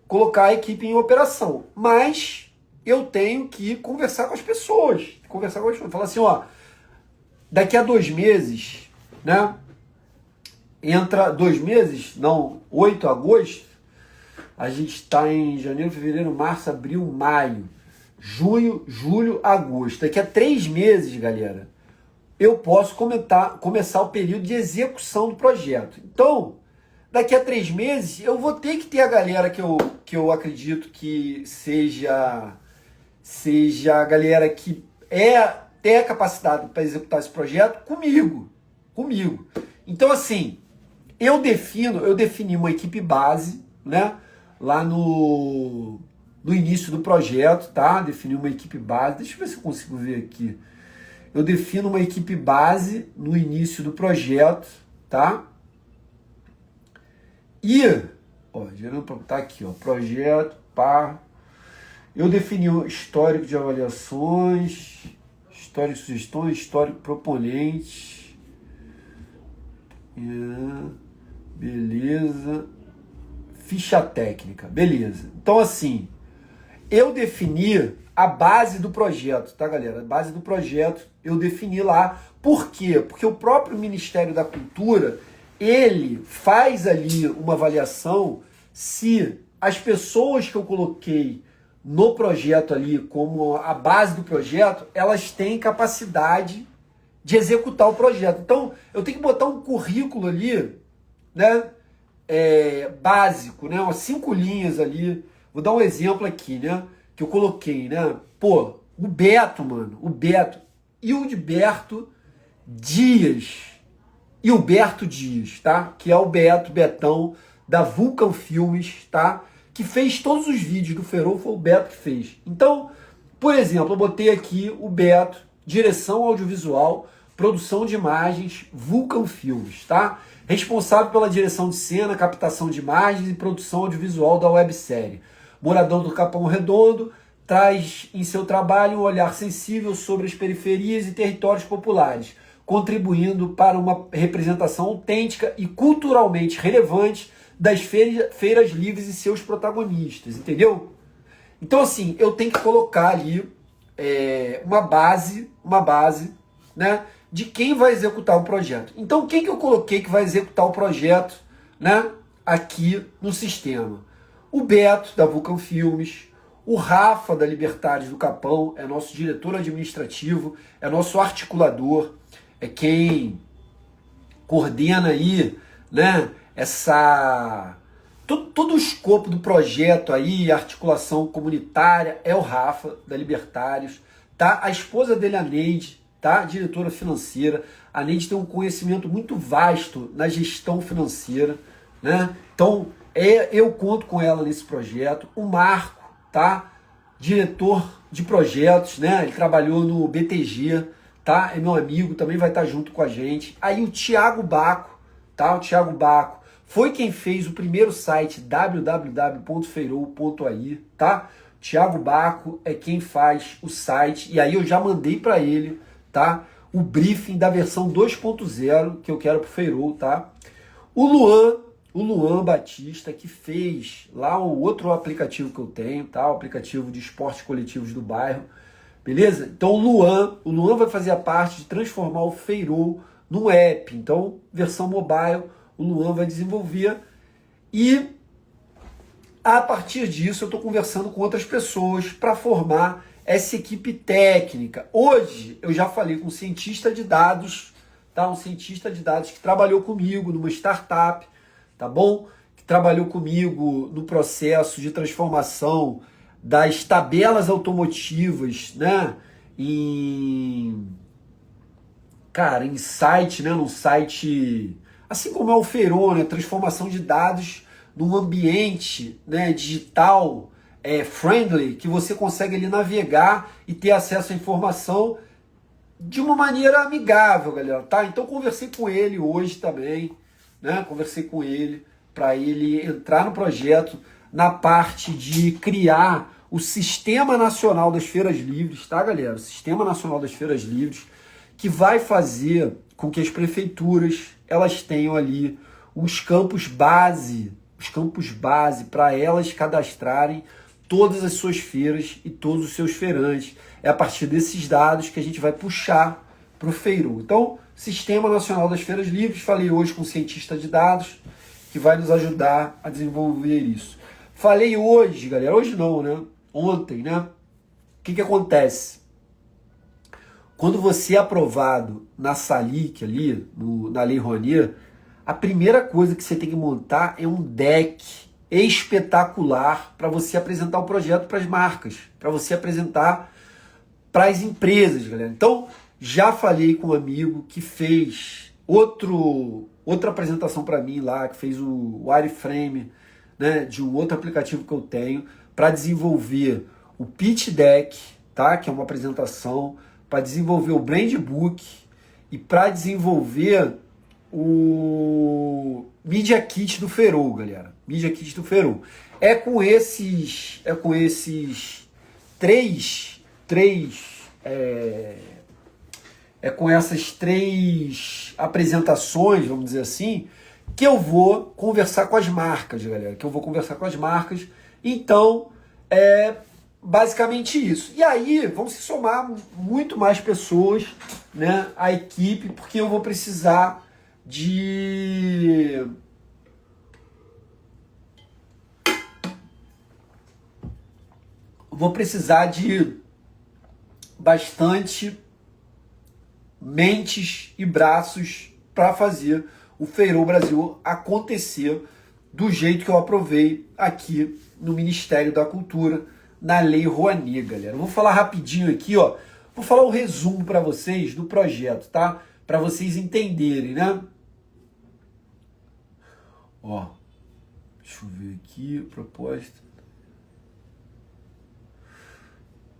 Speaker 1: colocar a equipe em operação. Mas eu tenho que conversar com as pessoas. Falar assim, ó, daqui a 2 meses, né, entra 2 meses, não, 8 de agosto, a gente está em janeiro, fevereiro, março, abril, maio, junho, julho, agosto. Daqui a 3 meses, galera, eu posso começar o período de execução do projeto. Então, daqui a 3 meses, eu vou ter que ter a galera que eu acredito que seja a galera que tem a capacidade para executar esse projeto comigo. Então, assim, eu defini uma equipe base, né, lá no início do projeto, tá? Defini uma equipe base, deixa eu ver se eu consigo ver aqui. Eu defino uma equipe base no início do projeto, tá? E, ó, tá aqui, ó, projeto, pá. Eu defini o histórico de avaliações, histórico de sugestões, histórico proponente. Beleza. Ficha técnica, beleza. Então, assim, eu defini a base do projeto, tá, galera? A base do projeto eu defini lá. Por quê? Porque o próprio Ministério da Cultura, ele faz ali uma avaliação se as pessoas que eu coloquei no projeto ali, como a base do projeto, elas têm capacidade de executar o projeto. Então, eu tenho que botar um currículo ali, né, básico, né, umas 5 linhas ali. Vou dar um exemplo aqui, né, que eu coloquei, né, pô, o Beto, Hildeberto Dias, tá, que é o Betão, da Vulcan Filmes, tá, que fez todos os vídeos do Ferrou, foi o Beto que fez. Então, por exemplo, eu botei aqui o Beto, direção audiovisual, produção de imagens, Vulcan Filmes, tá? Responsável pela direção de cena, captação de imagens e produção audiovisual da websérie. Morador do Capão Redondo, traz em seu trabalho um olhar sensível sobre as periferias e territórios populares, contribuindo para uma representação autêntica e culturalmente relevante das feiras livres e seus protagonistas, entendeu? Então, assim, eu tenho que colocar ali uma base, né, de quem vai executar o projeto. Então, quem que eu coloquei que vai executar o projeto, né, aqui no sistema? O Beto, da Vulcan Filmes, O Rafa, da Libertários do Capão, é nosso diretor administrativo, é nosso articulador, é quem coordena aí, né, todo o escopo do projeto aí, a articulação comunitária, é o Rafa, da Libertários, tá? A esposa dele, a Neide, tá? Diretora financeira. A Neide tem um conhecimento muito vasto na gestão financeira, né? Então, eu conto com ela nesse projeto. O Marco, tá? Diretor de projetos, né? Ele trabalhou no BTG, tá? É meu amigo, também vai estar junto com a gente. Aí o Thiago Baco, tá? O Thiago Baco foi quem fez o primeiro site www.feirou.ai, tá? Thiago Baco é quem faz o site, e aí eu já mandei para ele, tá? O briefing da versão 2.0 que eu quero pro Feirou, tá? O Luan Batista, que fez lá o outro aplicativo que eu tenho, tá? O aplicativo de esportes coletivos do bairro, beleza? Então o Luan vai fazer a parte de transformar o Feirou num app, então versão mobile, o Luan vai desenvolver, e a partir disso eu estou conversando com outras pessoas para formar essa equipe técnica. Hoje eu já falei com um cientista de dados, tá? Um cientista de dados que trabalhou comigo numa startup, tá bom? Que trabalhou comigo no processo de transformação das tabelas automotivas, né? Em site, né? Num site, assim como é o Feirou, né? Transformação de dados num ambiente, né, digital, friendly, que você consegue ali navegar e ter acesso à informação de uma maneira amigável, galera, tá? Então conversei com ele hoje também, né? Conversei com ele para ele entrar no projeto na parte de criar o Sistema Nacional das Feiras Livres, tá, galera? O Sistema Nacional das Feiras Livres, que vai fazer com que as prefeituras elas tenham ali os campos base para elas cadastrarem todas as suas feiras e todos os seus feirantes. É a partir desses dados que a gente vai puxar para o Feirou. Então, Sistema Nacional das Feiras Livres, falei hoje com um cientista de dados que vai nos ajudar a desenvolver isso. Falei hoje, galera, hoje não, né? Ontem, né? O que acontece? Quando você é aprovado na SALIC ali, na Lei Rouanet, a primeira coisa que você tem que montar é um deck espetacular para você apresentar o projeto para as marcas, para você apresentar para as empresas, galera. Então, já falei com um amigo que fez outra apresentação para mim lá, que fez o wireframe, né, de um outro aplicativo que eu tenho, para desenvolver o pitch deck, tá, que é uma apresentação, para desenvolver o brand book e para desenvolver o Media Kit do Feirou, galera. Media Kit do Feirou. É com esses com essas três apresentações, vamos dizer assim, que eu vou conversar com as marcas, galera. Então, basicamente isso. E aí, vão se somar muito mais pessoas, né, à equipe, porque eu vou precisar de bastante mentes e braços para fazer o Feirou Brasil acontecer do jeito que eu aprovei aqui no Ministério da Cultura, na Lei Rouanet, galera. Eu vou falar rapidinho aqui, ó. Vou falar um resumo para vocês do projeto, tá? Para vocês entenderem, né? Ó, deixa eu ver aqui, proposta.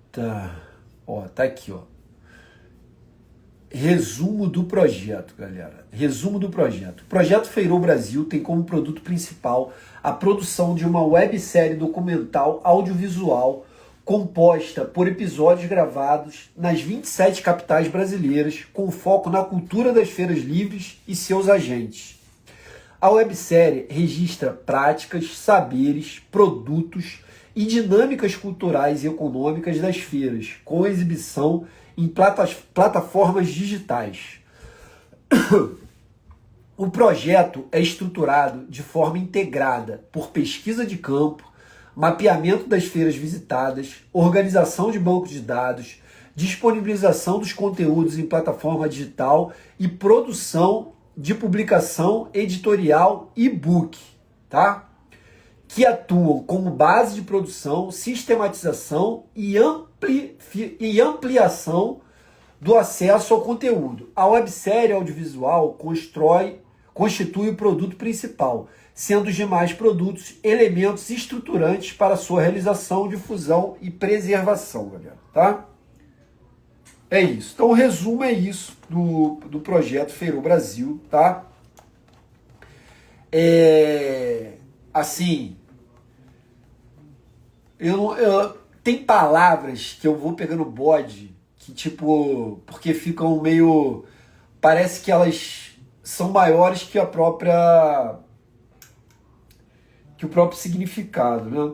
Speaker 1: Tá, ó, tá aqui, ó. Resumo do projeto, galera. Resumo do projeto. O projeto Feirou Brasil tem como produto principal a produção de uma websérie documental audiovisual composta por episódios gravados nas 27 capitais brasileiras, com foco na cultura das feiras livres e seus agentes. A websérie registra práticas, saberes, produtos e dinâmicas culturais e econômicas das feiras, com exibição em plataformas digitais. O projeto é estruturado de forma integrada por pesquisa de campo, mapeamento das feiras visitadas, organização de bancos de dados, disponibilização dos conteúdos em plataforma digital e produção de publicação editorial e-book, tá? Que atuam como base de produção, sistematização e ampliação do acesso ao conteúdo. A websérie audiovisual constitui o produto principal, sendo os demais produtos elementos estruturantes para sua realização, difusão e preservação, galera, tá? É isso. Então, o resumo é isso do projeto Feirô Brasil, tá? Assim, tem palavras que eu vou pegando bode, que tipo, porque ficam meio, parece que elas são maiores que o próprio significado, né?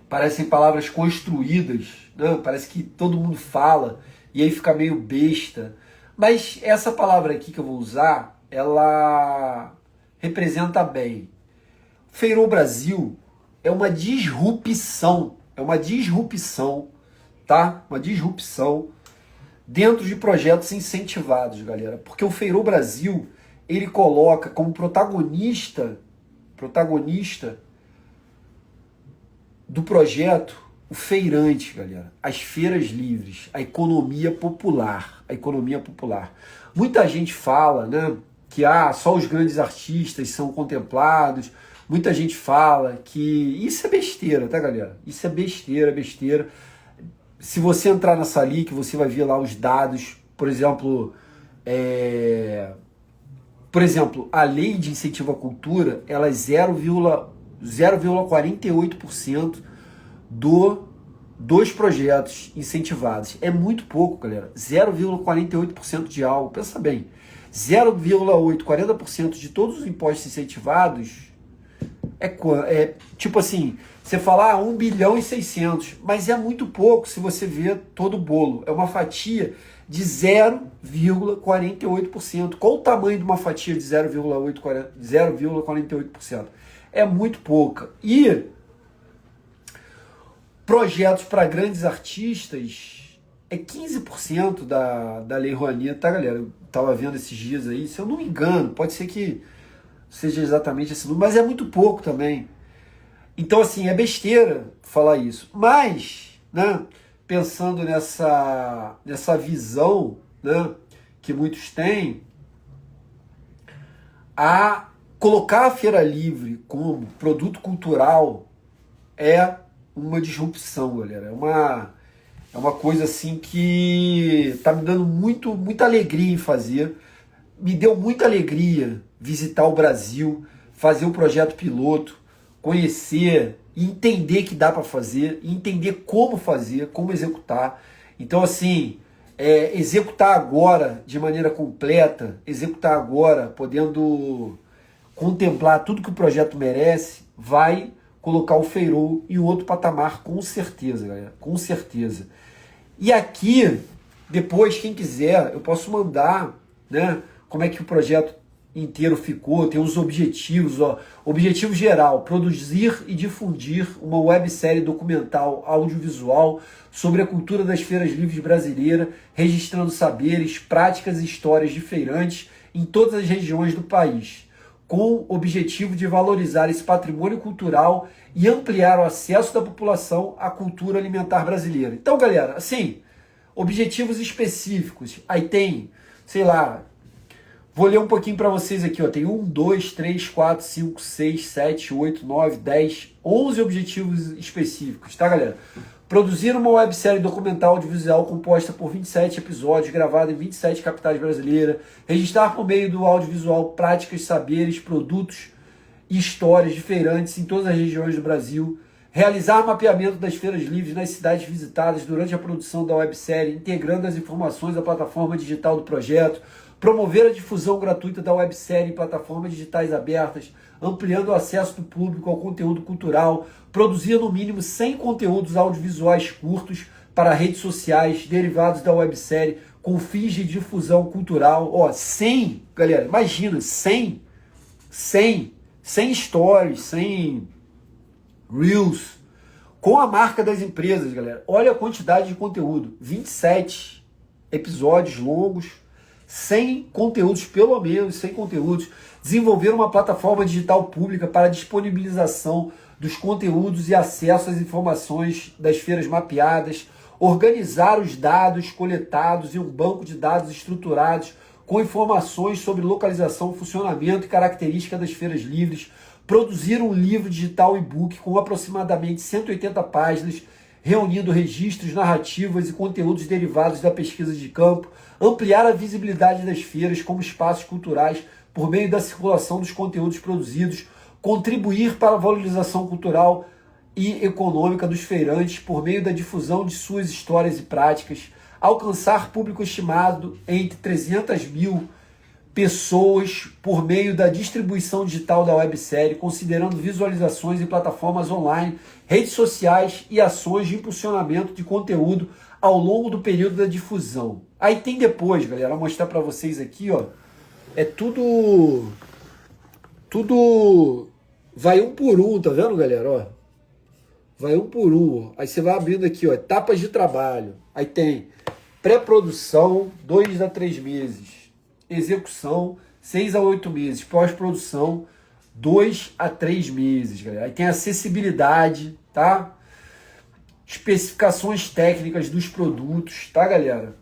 Speaker 1: Parecem palavras construídas, né? Parece que todo mundo fala e aí fica meio besta. Mas essa palavra aqui que eu vou usar, ela representa bem. Feirô Brasil é uma disrupção, tá? Uma disrupção dentro de projetos incentivados, galera. Porque o Feirô Brasil, ele coloca como protagonista do projeto o feirante, galera. As feiras livres, a economia popular. Muita gente fala, né, que só os grandes artistas são contemplados. Muita gente fala que isso é besteira, tá, galera? Isso é besteira. Se você entrar na Salic, você vai ver lá os dados, por exemplo, a lei de incentivo à cultura, ela é 0,48% dos projetos incentivados. É muito pouco, galera. 0,48% de algo. Pensa bem. 40% de todos os impostos incentivados é tipo assim, você fala 1 bilhão e 600, mas é muito pouco se você vê todo o bolo. É uma fatia de 0,48%. Qual o tamanho de uma fatia de 0,48%? É muito pouca. E projetos para grandes artistas é 15% da Lei Rouanet, tá, galera? Eu tava vendo esses dias aí, se eu não me engano, pode ser que seja exatamente esse número, mas é muito pouco também. Então, assim, é besteira falar isso. Mas, né, pensando nessa visão, né, que muitos têm, colocar a Feira Livre como produto cultural é uma disrupção, galera. É uma coisa assim que tá me dando muita alegria em fazer. Me deu muita alegria visitar o Brasil, fazer o projeto piloto, conhecer e entender que dá para fazer, e entender como fazer, como executar. Então, assim, executar agora de maneira completa, executar agora podendo contemplar tudo que o projeto merece, vai colocar o Feirô em outro patamar, com certeza, galera, com certeza. E aqui, depois, quem quiser, eu posso mandar, né, como é que o projeto inteiro ficou, tem os objetivos, objetivo geral: produzir e difundir uma websérie documental audiovisual sobre a cultura das feiras livres brasileiras, registrando saberes, práticas e histórias de feirantes em todas as regiões do país, com o objetivo de valorizar esse patrimônio cultural e ampliar o acesso da população à cultura alimentar brasileira. Então, galera, assim, objetivos específicos, aí tem, sei lá, vou ler um pouquinho para vocês aqui, ó. Tem 1, 2, 3, 4, 5, 6, 7, 8, 9, 10, 11 objetivos específicos, tá, galera? Produzir uma websérie documental audiovisual composta por 27 episódios, gravada em 27 capitais brasileiras. Registrar por meio do audiovisual práticas, saberes, produtos e histórias de feirantes em todas as regiões do Brasil. Realizar mapeamento das feiras livres nas cidades visitadas durante a produção da websérie, integrando as informações da plataforma digital do projeto. Promover a difusão gratuita da websérie em plataformas digitais abertas, ampliando o acesso do público ao conteúdo cultural. Produzir no mínimo 100 conteúdos audiovisuais curtos para redes sociais derivados da websérie com fins de difusão cultural. 100, galera, imagina, 100 stories, 100 Reels, com a marca das empresas, galera. Olha a quantidade de conteúdo, 27 episódios longos, 100 conteúdos, pelo menos 100 conteúdos. Desenvolver uma plataforma digital pública para disponibilização dos conteúdos e acesso às informações das feiras mapeadas, organizar os dados coletados em um banco de dados estruturados com informações sobre localização, funcionamento e característica das feiras livres, produzir um livro digital e-book com aproximadamente 180 páginas, reunindo registros, narrativas e conteúdos derivados da pesquisa de campo, ampliar a visibilidade das feiras como espaços culturais por meio da circulação dos conteúdos produzidos, contribuir para a valorização cultural e econômica dos feirantes por meio da difusão de suas histórias e práticas, alcançar público estimado entre 300 mil pessoas por meio da distribuição digital da websérie, considerando visualizações em plataformas online, redes sociais e ações de impulsionamento de conteúdo ao longo do período da difusão. Aí tem depois, galera, vou mostrar para vocês aqui, ó, é tudo vai um por um, tá vendo, galera, ó? Vai um por um, ó. Aí você vai abrindo aqui, ó, etapas de trabalho. Aí tem pré-produção, 2 a 3 meses. Execução, 6 a 8 meses. Pós-produção, 2 a 3 meses, galera. Aí tem acessibilidade, tá? Especificações técnicas dos produtos, tá, galera?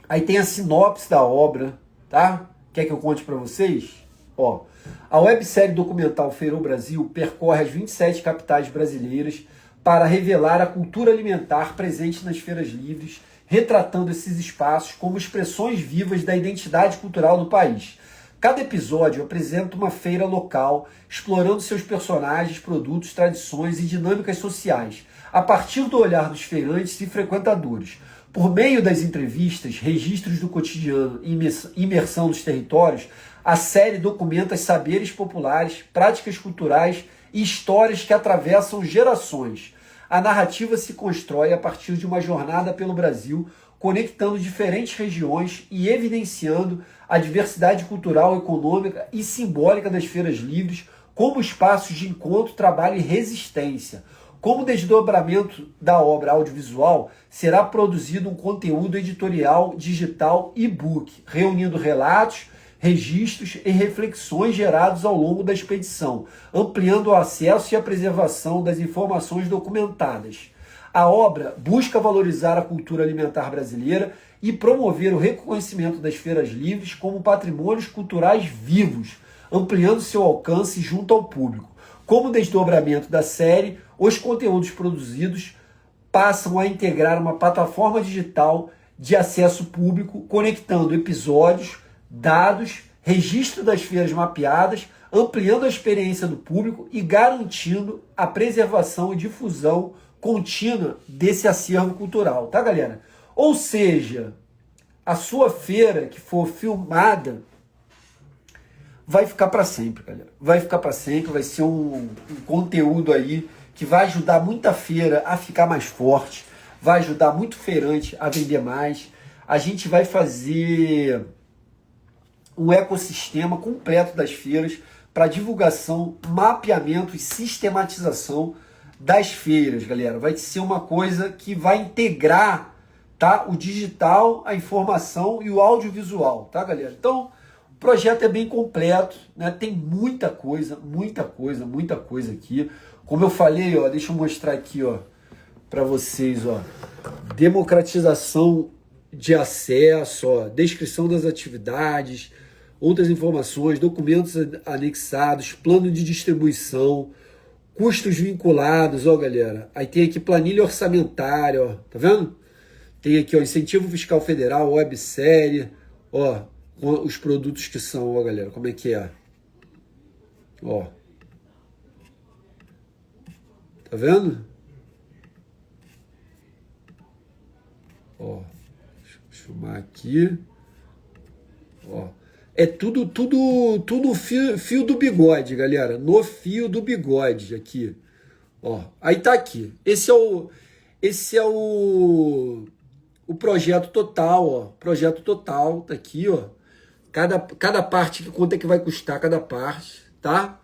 Speaker 1: Aí tem a sinopse da obra, tá? Quer que eu conte para vocês? Ó, a websérie documental Feirou Brasil percorre as 27 capitais brasileiras para revelar a cultura alimentar presente nas feiras livres, retratando esses espaços como expressões vivas da identidade cultural do país. Cada episódio apresenta uma feira local, explorando seus personagens, produtos, tradições e dinâmicas sociais, a partir do olhar dos feirantes e frequentadores. Por meio das entrevistas, registros do cotidiano e imersão dos territórios, a série documenta saberes populares, práticas culturais e histórias que atravessam gerações. A narrativa se constrói a partir de uma jornada pelo Brasil, conectando diferentes regiões e evidenciando a diversidade cultural, econômica e simbólica das feiras livres como espaços de encontro, trabalho e resistência. Como desdobramento da obra audiovisual, será produzido um conteúdo editorial, digital e e-book, reunindo relatos, registros e reflexões gerados ao longo da expedição, ampliando o acesso e a preservação das informações documentadas. A obra busca valorizar a cultura alimentar brasileira e promover o reconhecimento das feiras livres como patrimônios culturais vivos, ampliando seu alcance junto ao público. Como desdobramento da série, os conteúdos produzidos passam a integrar uma plataforma digital de acesso público, conectando episódios, dados, registro das feiras mapeadas, ampliando a experiência do público e garantindo a preservação e difusão contínua desse acervo cultural, tá, galera? Ou seja, a sua feira que for filmada vai ficar para sempre, galera. Vai ficar para sempre, vai ser um conteúdo aí que vai ajudar muita feira a ficar mais forte, vai ajudar muito feirante a vender mais. A gente vai fazer um ecossistema completo das feiras para divulgação, mapeamento e sistematização das feiras, galera. Vai ser uma coisa que vai integrar, tá, o digital, a informação e o audiovisual, tá, galera? Então, o projeto é bem completo, né? Tem muita coisa aqui. Como eu falei, ó, deixa eu mostrar aqui, ó, para vocês, ó, democratização de acesso, ó, descrição das atividades, outras informações, documentos anexados, plano de distribuição, custos vinculados, ó, galera. Aí tem aqui planilha orçamentária, ó, tá vendo? Tem aqui, ó, incentivo fiscal federal, websérie, ó, os produtos que são, ó, galera, como é que é? Ó. Tá vendo? Ó. Deixa eu filmar aqui. Ó. É tudo fio do bigode, galera. No fio do bigode aqui. Ó. Aí tá aqui. Esse é o projeto total, ó. Projeto total, tá aqui, ó. Cada parte, quanto é que vai custar cada parte, tá?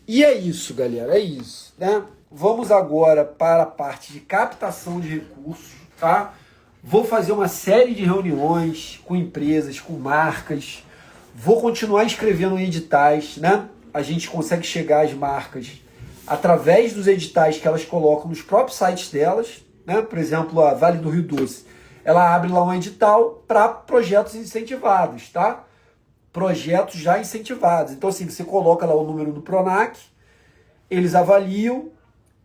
Speaker 1: E é isso, galera, é isso, né? Vamos agora para a parte de captação de recursos, tá? Vou fazer uma série de reuniões com empresas, com marcas. Vou continuar escrevendo em editais, né? A gente consegue chegar às marcas através dos editais que elas colocam nos próprios sites delas, né? Por exemplo, a Vale do Rio Doce, ela abre lá um edital para projetos incentivados, tá? Projetos já incentivados. Então, assim, você coloca lá o número do PRONAC, eles avaliam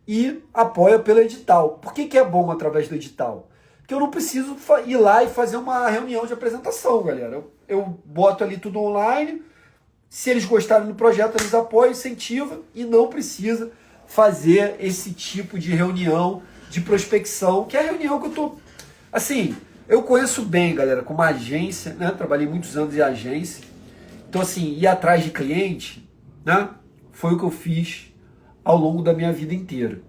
Speaker 1: e apoiam pelo edital. Por que é bom através do edital? Porque eu não preciso ir lá e fazer uma reunião de apresentação, galera. Eu boto ali tudo online, se eles gostarem do projeto, eles apoiam, incentivam e não precisa fazer esse tipo de reunião de prospecção, que é a reunião que eu tô... Assim, eu conheço bem, galera, como agência, né? Trabalhei muitos anos em agência. Então, assim, ir atrás de cliente, né? Foi o que eu fiz ao longo da minha vida inteira.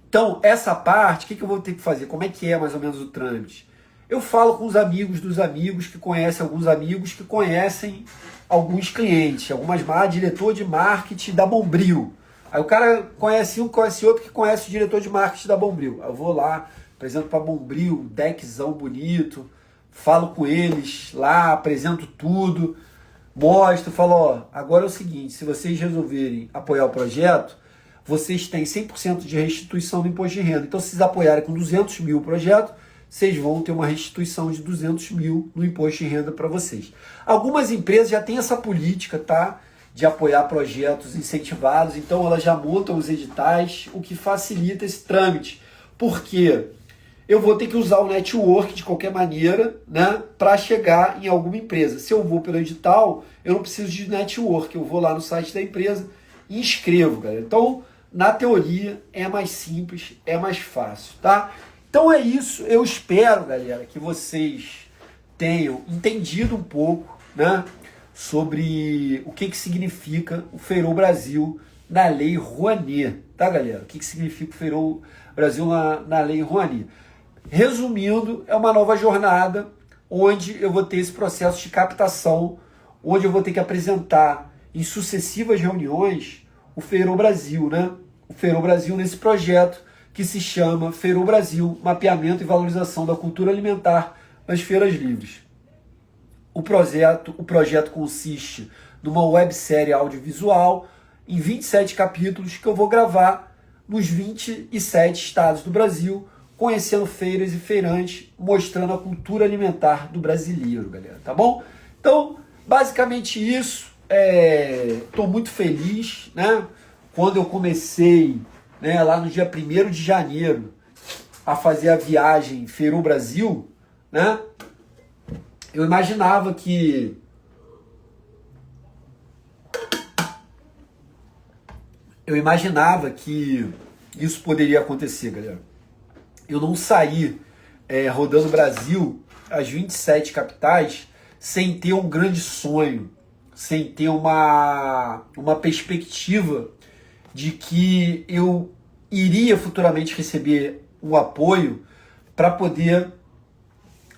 Speaker 1: Então, essa parte, o que eu vou ter que fazer? Como é que é mais ou menos o trâmite? Eu falo com os amigos dos amigos que conhecem alguns amigos que conhecem alguns clientes, algumas marcas, diretor de marketing da Bombril. Aí o cara conhece um, conhece outro que conhece o diretor de marketing da Bombril. Eu vou lá, apresento para Bombril, deckzão bonito, falo com eles lá, apresento tudo, mostro, falo, ó, agora é o seguinte, se vocês resolverem apoiar o projeto, vocês têm 100% de restituição do imposto de renda. Então, se vocês apoiarem com 200 mil o projeto, vocês vão ter uma restituição de 200 mil no imposto de renda para vocês. Algumas empresas já têm essa política, tá? De apoiar projetos incentivados, então elas já montam os editais, o que facilita esse trâmite. Por quê? Eu vou ter que usar o network de qualquer maneira, né, para chegar em alguma empresa. Se eu vou pelo edital, eu não preciso de network, eu vou lá no site da empresa e inscrevo, galera. Então, na teoria, é mais simples, é mais fácil, tá? Então é isso, eu espero, galera, que vocês tenham entendido um pouco, né, sobre o que significa o Feirô Brasil na Lei Rouanet, tá, galera? O que significa o Feirô Brasil na Lei Rouanet. Resumindo, é uma nova jornada onde eu vou ter esse processo de captação, onde eu vou ter que apresentar em sucessivas reuniões o Feirô Brasil, né? O Feirô Brasil nesse projeto que se chama Feirô Brasil, Mapeamento e Valorização da Cultura Alimentar nas Feiras Livres. O projeto consiste numa websérie audiovisual em 27 capítulos que eu vou gravar nos 27 estados do Brasil, conhecendo feiras e feirantes, mostrando a cultura alimentar do brasileiro, galera, tá bom? Então, basicamente isso, tô muito feliz, né? Quando eu comecei, né, lá no dia 1º de janeiro, a fazer a viagem Feirô Brasil, né? Eu imaginava que isso poderia acontecer, galera. Eu não saí rodando o Brasil, as 27 capitais, sem ter um grande sonho, sem ter uma perspectiva de que eu iria futuramente receber um apoio para poder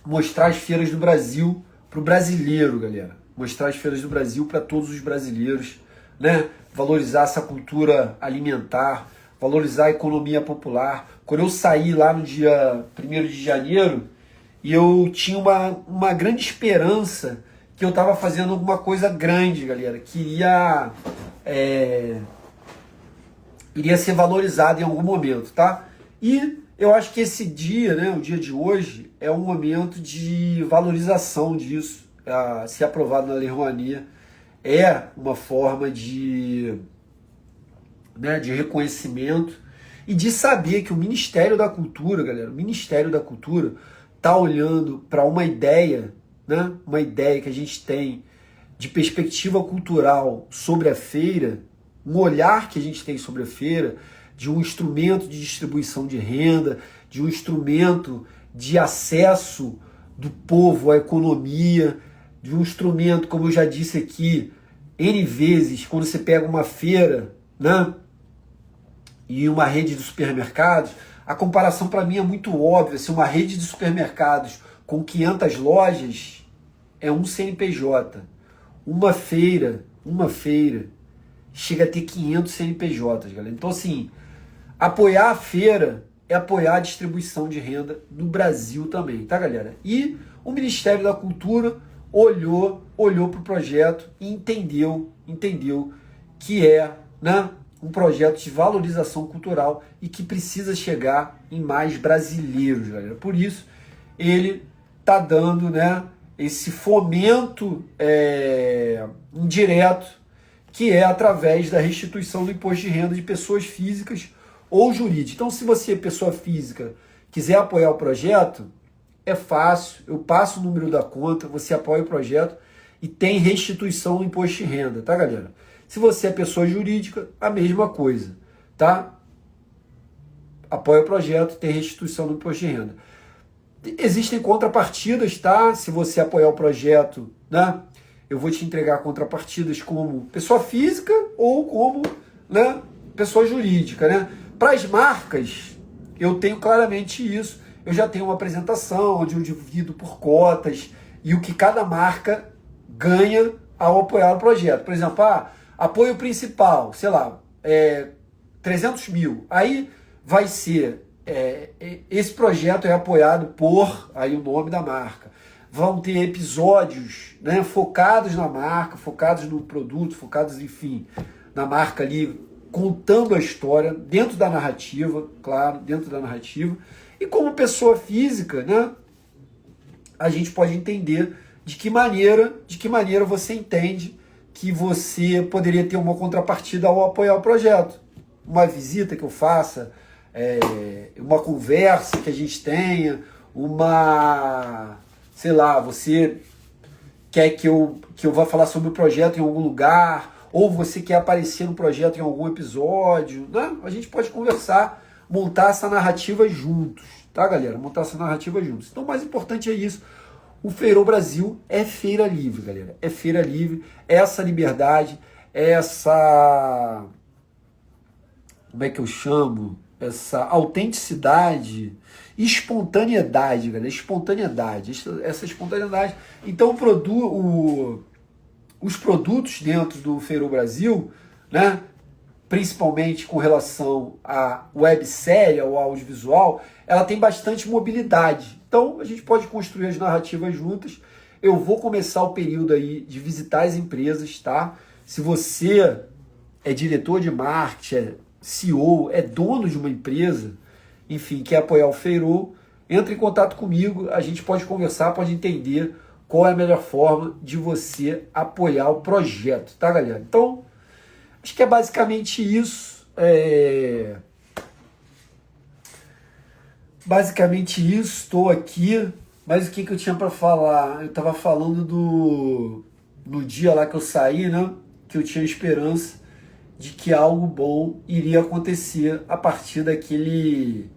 Speaker 1: mostrar as feiras do Brasil para o brasileiro, galera. Mostrar as feiras do Brasil para todos os brasileiros, né? Valorizar essa cultura alimentar, valorizar a economia popular. Quando eu saí lá no dia 1º de janeiro, eu tinha uma grande esperança que eu estava fazendo alguma coisa grande, galera, que iria ser valorizado em algum momento, tá? E eu acho que esse dia, né, o dia de hoje, é um momento de valorização disso. Se aprovado na Lei Rouanet, é uma forma de reconhecimento e de saber que o Ministério da Cultura, galera, o Ministério da Cultura está olhando para uma ideia, né, uma ideia que a gente tem de perspectiva cultural sobre a feira, um olhar que a gente tem sobre a feira, de um instrumento de distribuição de renda, de um instrumento de acesso do povo à economia, de um instrumento, como eu já disse aqui, N vezes, quando você pega uma feira, né, e uma rede de supermercados, a comparação para mim é muito óbvia. Se uma rede de supermercados com 500 lojas é um CNPJ, uma feira chega a ter 500 CNPJs, galera. Então, assim, apoiar a feira é apoiar a distribuição de renda no Brasil também, tá, galera? E o Ministério da Cultura olhou para o projeto e entendeu que é, né, um projeto de valorização cultural e que precisa chegar em mais brasileiros, galera. Por isso, ele está dando, né, esse fomento indireto, que é através da restituição do imposto de renda de pessoas físicas ou jurídicas. Então, se você, pessoa física, quiser apoiar o projeto, é fácil, eu passo o número da conta, você apoia o projeto e tem restituição do imposto de renda, tá, galera? Se você é pessoa jurídica, a mesma coisa, tá? Apoia o projeto, tem restituição do imposto de renda. Existem contrapartidas, tá? Se você apoiar o projeto, né, eu vou te entregar contrapartidas como pessoa física ou como, né, pessoa jurídica, né? Para as marcas, eu tenho claramente isso. Eu já tenho uma apresentação onde eu divido por cotas e o que cada marca ganha ao apoiar o projeto. Por exemplo, apoio principal, sei lá, 300 mil. Aí vai ser, esse projeto é apoiado por, aí o nome da marca. Vão ter episódios, né, focados na marca, focados no produto, focados, enfim, na marca ali, contando a história dentro da narrativa, claro, dentro da narrativa. E como pessoa física, né, a gente pode entender de que maneira você entende que você poderia ter uma contrapartida ao apoiar o projeto. Uma visita que eu faça, uma conversa que a gente tenha, sei lá, você quer que eu vá falar sobre o projeto em algum lugar, ou você quer aparecer no projeto em algum episódio, né? A gente pode conversar, montar essa narrativa juntos, tá, galera? Montar essa narrativa juntos. Então, o mais importante é isso. O Feirô Brasil é feira livre, galera. É feira livre, é essa liberdade, é essa... Como é que eu chamo? Essa autenticidade, espontaneidade, galera. Espontaneidade, essa espontaneidade. Então, os produtos dentro do Feirô Brasil, né, principalmente com relação à websérie, ao audiovisual, ela tem bastante mobilidade. Então, a gente pode construir as narrativas juntas. Eu vou começar o período aí de visitar as empresas, tá? Se você é diretor de marketing, é CEO, é dono de uma empresa, enfim, quer apoiar o Feirô, entre em contato comigo, a gente pode conversar, pode entender qual é a melhor forma de você apoiar o projeto, tá, galera? Então, acho que é basicamente isso. Basicamente isso, estou aqui. Mas o que eu tinha para falar? Eu estava falando no dia lá que eu saí, né? Que eu tinha esperança de que algo bom iria acontecer a partir daquele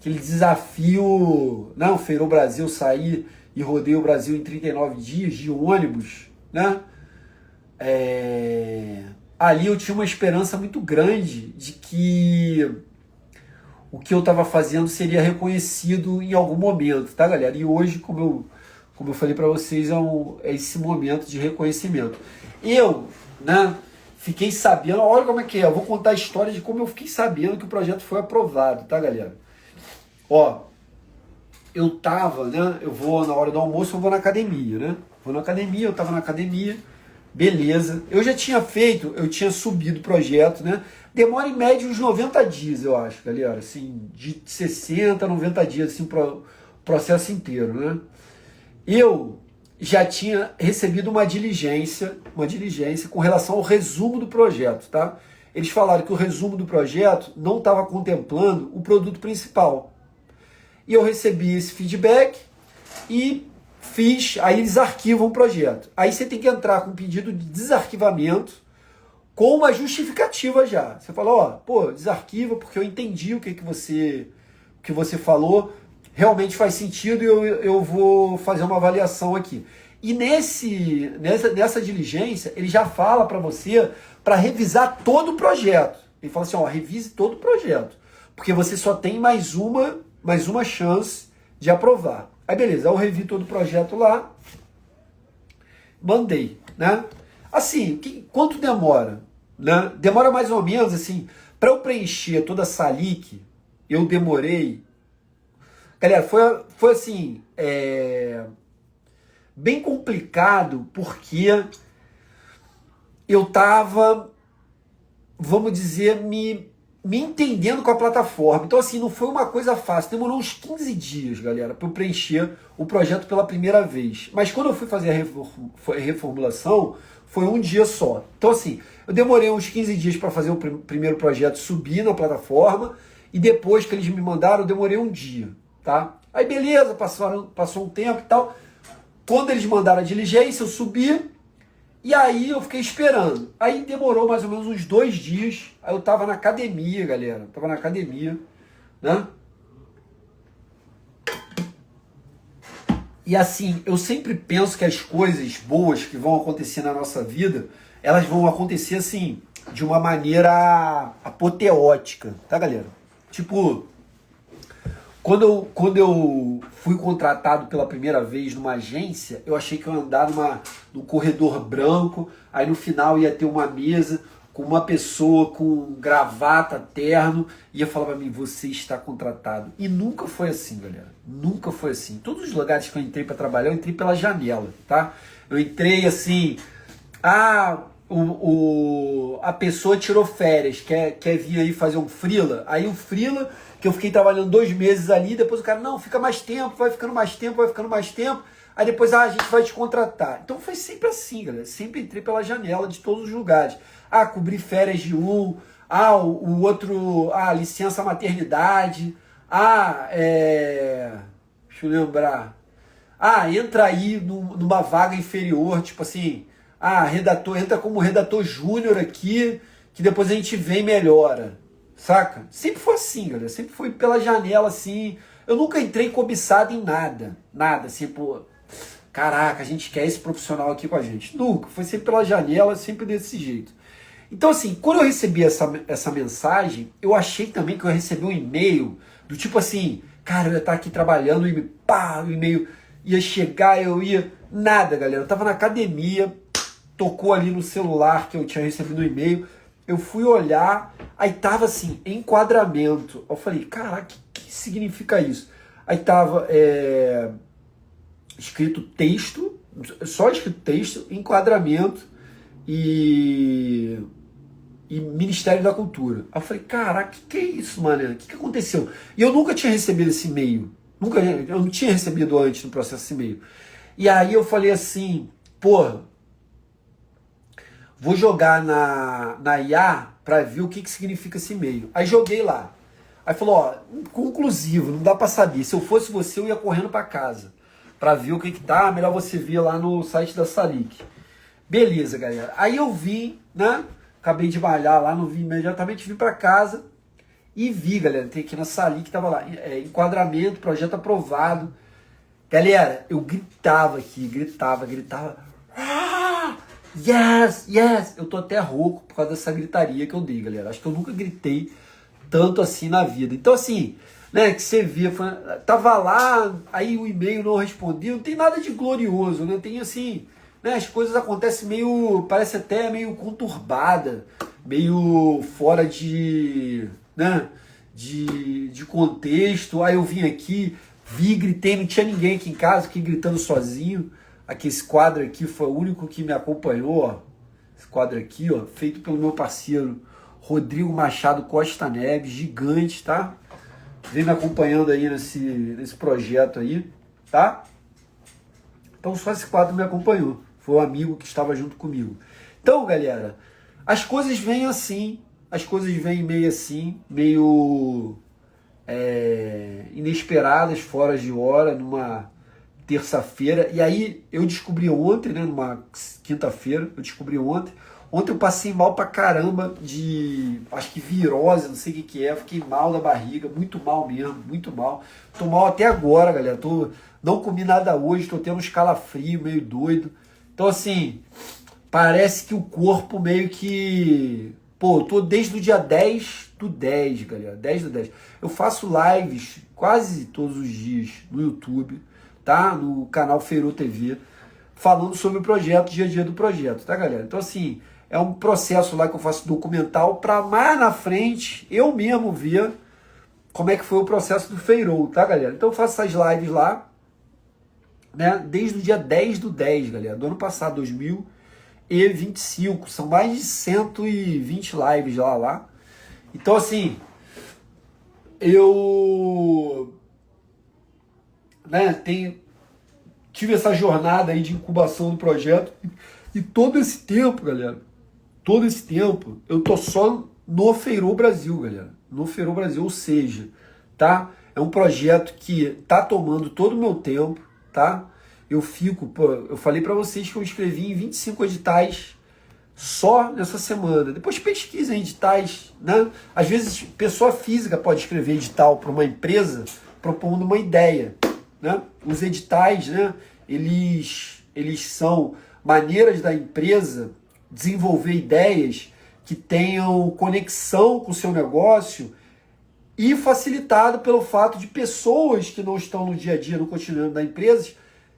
Speaker 1: desafio, né? O Feirô Brasil, sair e rodei o Brasil em 39 dias de ônibus, né? Ali eu tinha uma esperança muito grande de que o que eu estava fazendo seria reconhecido em algum momento, tá, galera? E hoje, como eu falei para vocês, é esse momento de reconhecimento. Eu, né, fiquei sabendo, olha como é que é, eu vou contar a história de como eu fiquei sabendo que o projeto foi aprovado, tá, galera? Ó, eu tava, né, eu vou na hora do almoço, eu vou na academia, né? Vou na academia, eu tava na academia, beleza. Eu tinha subido o projeto, né? Demora em média uns 90 dias, eu acho, galera, assim, de 60 a 90 dias, assim, o processo inteiro, né? Eu já tinha recebido uma diligência com relação ao resumo do projeto, tá? Eles falaram que o resumo do projeto não estava contemplando o produto principal. E eu recebi esse feedback e aí eles arquivam o projeto. Aí você tem que entrar com um pedido de desarquivamento com uma justificativa já. Você fala, desarquiva porque eu entendi o que você falou, realmente faz sentido e eu vou fazer uma avaliação aqui. E nessa diligência, ele já fala para você para revisar todo o projeto. Ele fala assim, revise todo o projeto, porque você só tem mais uma chance de aprovar. Aí beleza, eu revi todo o projeto lá, mandei, né? Assim, quanto demora? né? Demora mais ou menos, assim, para eu preencher toda a Salic, eu demorei... Galera, foi assim, bem complicado, porque eu tava, vamos dizer, me entendendo com a plataforma. Então, assim, não foi uma coisa fácil. Demorou uns 15 dias, galera, para eu preencher o projeto pela primeira vez. Mas quando eu fui fazer a reformulação, foi um dia só. Então, assim, eu demorei uns 15 dias para fazer o primeiro projeto subir na plataforma, e depois que eles me mandaram, eu demorei um dia, tá? Aí, beleza, passou um tempo e tal. Quando eles mandaram a diligência, eu subi, e aí eu fiquei esperando. Aí demorou mais ou menos uns 2 dias. Aí eu tava na academia, galera. Tava na academia, né? E assim, eu sempre penso que as coisas boas que vão acontecer na nossa vida, elas vão acontecer assim, de uma maneira apoteótica, tá, galera? Tipo, quando eu fui contratado pela primeira vez numa agência, eu achei que eu ia andar num corredor branco, aí no final ia ter uma mesa com uma pessoa com gravata, terno, e ia falar pra mim, você está contratado. E nunca foi assim, galera. Nunca foi assim. Todos os lugares que eu entrei para trabalhar, eu entrei pela janela, tá? Eu entrei assim, a pessoa tirou férias, quer vir aí fazer um freela, aí o freela, que eu fiquei trabalhando 2 meses ali, depois o cara, não, fica mais tempo, vai ficando mais tempo, vai ficando mais tempo, aí depois, a gente vai te contratar. Então foi sempre assim, galera, sempre entrei pela janela de todos os lugares. Cobrir férias de um, o outro, licença maternidade, deixa eu lembrar, entra aí numa vaga inferior, tipo assim, redator, entra como redator júnior aqui, que depois a gente vem e melhora. Saca? Sempre foi assim, galera. Sempre foi pela janela, assim. Eu nunca entrei cobiçado em nada. Nada, assim, pô. Caraca, a gente quer esse profissional aqui com a gente. Nunca. Foi sempre pela janela, sempre desse jeito. Então, assim, quando eu recebi essa mensagem, eu achei também que eu ia receber um e-mail do tipo assim, cara, eu ia estar aqui trabalhando e o e-mail ia chegar, eu ia... Nada, galera. Eu tava na academia, tocou ali no celular que eu tinha recebido o e-mail. Eu fui olhar, aí tava assim, enquadramento. Eu falei, caraca, o que significa isso? Aí tava escrito texto, só escrito texto, enquadramento e Ministério da Cultura. Aí eu falei, caraca, que é isso, mano? O que aconteceu? E eu nunca tinha recebido esse e-mail. Eu não tinha recebido antes no processo esse e-mail. E aí eu falei assim, porra, vou jogar na IA para ver o que significa esse e-mail. Aí joguei lá. Aí falou, conclusivo, não dá para saber. Se eu fosse você, eu ia correndo para casa para ver o que tá. Melhor você ver lá no site da Salic. Beleza, galera. Aí eu vim, né? Acabei de malhar lá, não vi imediatamente, vim para casa e vi, galera, tem aqui na Salic, tava lá, enquadramento, projeto aprovado. Galera, eu gritava aqui, gritava. Yes, yes! Eu tô até rouco por causa dessa gritaria que eu dei, galera. Acho que eu nunca gritei tanto assim na vida. Então, assim, né, que você via, tava lá, aí o e-mail não respondia, não tem nada de glorioso, né? Tem assim, né, as coisas acontecem meio, parece até meio conturbada, meio fora de, né, de contexto. Aí eu vim aqui, gritei, não tinha ninguém aqui em casa, fiquei gritando sozinho. Aqui, esse quadro aqui foi o único que me acompanhou, ó. Esse quadro aqui, ó, feito pelo meu parceiro Rodrigo Machado Costa Neves, gigante, tá? Vem me acompanhando aí nesse projeto aí, tá? Então só esse quadro me acompanhou. Foi um amigo que estava junto comigo. Então, galera, as coisas vêm assim, as coisas vêm meio assim, meio inesperadas, fora de hora, numa terça-feira, e aí eu descobri ontem, né, numa quinta-feira, ontem eu passei mal pra caramba de, acho que virose, não sei o que é, fiquei mal da barriga, muito mal mesmo, muito mal, tô mal até agora, galera, não comi nada hoje, tô tendo uns calafrios, meio doido, então assim, parece que o corpo meio que, eu tô desde o dia 10 do 10, galera, 10 do 10, eu faço lives quase todos os dias no YouTube, tá? No canal Feirô TV, falando sobre o projeto, dia a dia do projeto, tá, galera? Então, assim, é um processo lá que eu faço documental para mais na frente eu mesmo ver como é que foi o processo do Feirol, tá, galera? Então eu faço essas lives lá, né, desde o dia 10/10, galera, do ano passado, 2025. São mais de 120 lives lá. Então, assim, eu, né, tive essa jornada aí de incubação do projeto e todo esse tempo, galera, eu tô só no Feirol Brasil, galera. No Feirol Brasil, ou seja, tá? É um projeto que tá tomando todo o meu tempo, tá? Eu falei para vocês que eu escrevi em 25 editais só nessa semana. Depois pesquisem editais, né? Às vezes, pessoa física pode escrever edital para uma empresa propondo uma ideia, né? Os editais, né? Eles são maneiras da empresa desenvolver ideias que tenham conexão com o seu negócio e facilitado pelo fato de pessoas que não estão no dia a dia, no cotidiano da empresa,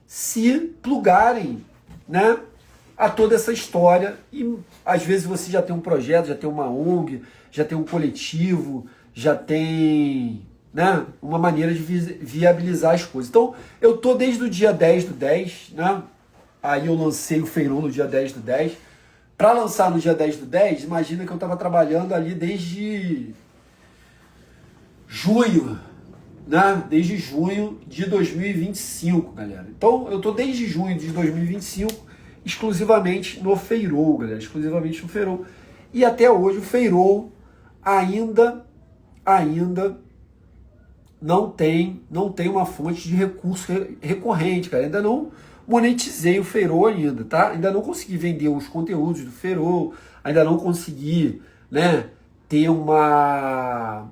Speaker 1: se plugarem, né, a toda essa história. E às vezes você já tem um projeto, já tem uma ONG, já tem um coletivo, já tem, né, uma maneira de viabilizar as coisas. Então, eu tô desde o dia 10/10, né? Aí eu lancei o Feirol no dia 10/10. Para lançar no dia 10/10, imagina que eu estava trabalhando ali desde junho, né? Desde junho de 2025, galera. Então, eu tô desde junho de 2025 exclusivamente no Feirol, galera. Exclusivamente no Feirol. E até hoje o Feirol ainda não tem uma fonte de recurso recorrente, cara. Ainda não monetizei o Feirol ainda, tá? Ainda não consegui vender os conteúdos do Feirol, ainda não consegui, né, ter uma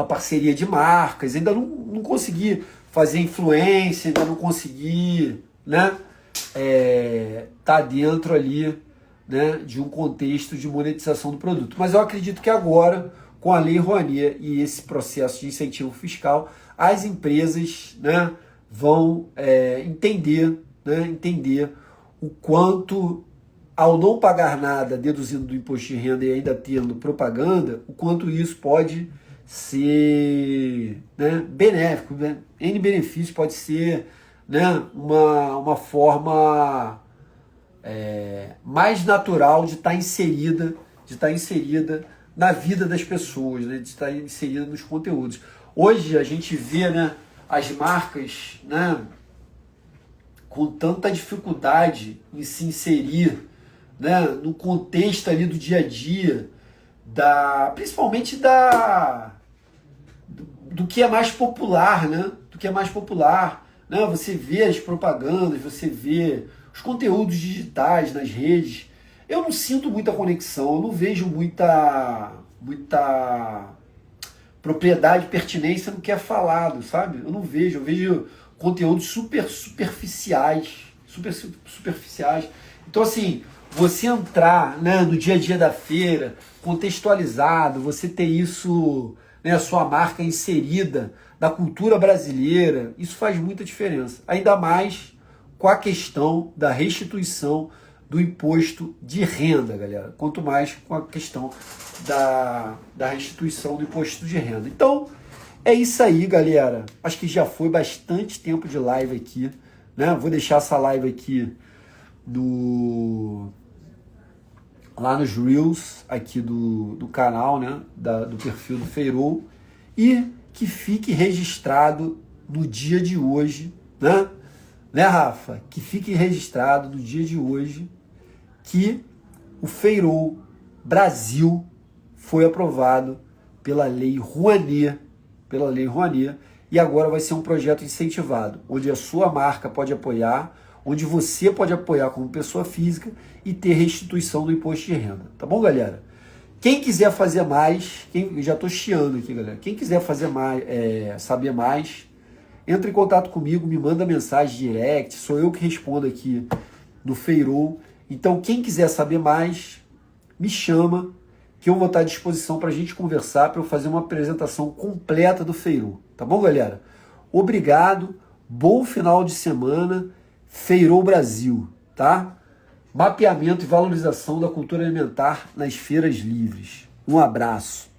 Speaker 1: parceria de marcas, ainda não consegui fazer influência, ainda não consegui, né, tá dentro ali, né, de um contexto de monetização do produto. Mas eu acredito que agora, com a Lei Rouanet e esse processo de incentivo fiscal, as empresas, né, vão entender o quanto, ao não pagar nada deduzindo do imposto de renda e ainda tendo propaganda, o quanto isso pode ser, né, benéfico, né? N benefícios, pode ser, né, uma forma mais natural de estar inserida na vida das pessoas, né, de estar inserida nos conteúdos. Hoje a gente vê, né, as marcas, né, com tanta dificuldade em se inserir, né, no contexto ali do dia a dia, principalmente do que é mais popular, né? Do que é mais popular, né? Você vê as propagandas, você vê os conteúdos digitais nas redes. Eu não sinto muita conexão, eu não vejo muita propriedade, pertinência no que é falado, sabe? Eu vejo conteúdos superficiais. Então, assim, você entrar, né, no dia a dia da feira, contextualizado, você ter isso, né, a sua marca inserida na cultura brasileira, isso faz muita diferença. Ainda mais com a questão da restituição do imposto de renda, galera. Quanto mais com a questão da restituição do imposto de renda. Então, é isso aí, galera. Acho que já foi bastante tempo de live aqui, né? Vou deixar essa live aqui lá nos Reels aqui do canal, né? Do perfil do Feirol. E que fique registrado no dia de hoje, né? Né, Rafa? Que fique registrado no dia de hoje que o Feirol Brasil foi aprovado pela Lei Rouanet, e agora vai ser um projeto incentivado, onde a sua marca pode apoiar, onde você pode apoiar como pessoa física e ter restituição do imposto de renda. Tá bom, galera? Quem quiser fazer mais, já estou chiando aqui, galera. Quem quiser fazer mais, saber mais, entra em contato comigo, me manda mensagem direct, sou eu que respondo aqui no Feirol. Então, quem quiser saber mais, me chama, que eu vou estar à disposição para a gente conversar, para eu fazer uma apresentação completa do Feirol. Tá bom, galera? Obrigado, bom final de semana, Feirol Brasil, tá? mapeamento e valorização da cultura alimentar nas feiras livres. Um abraço.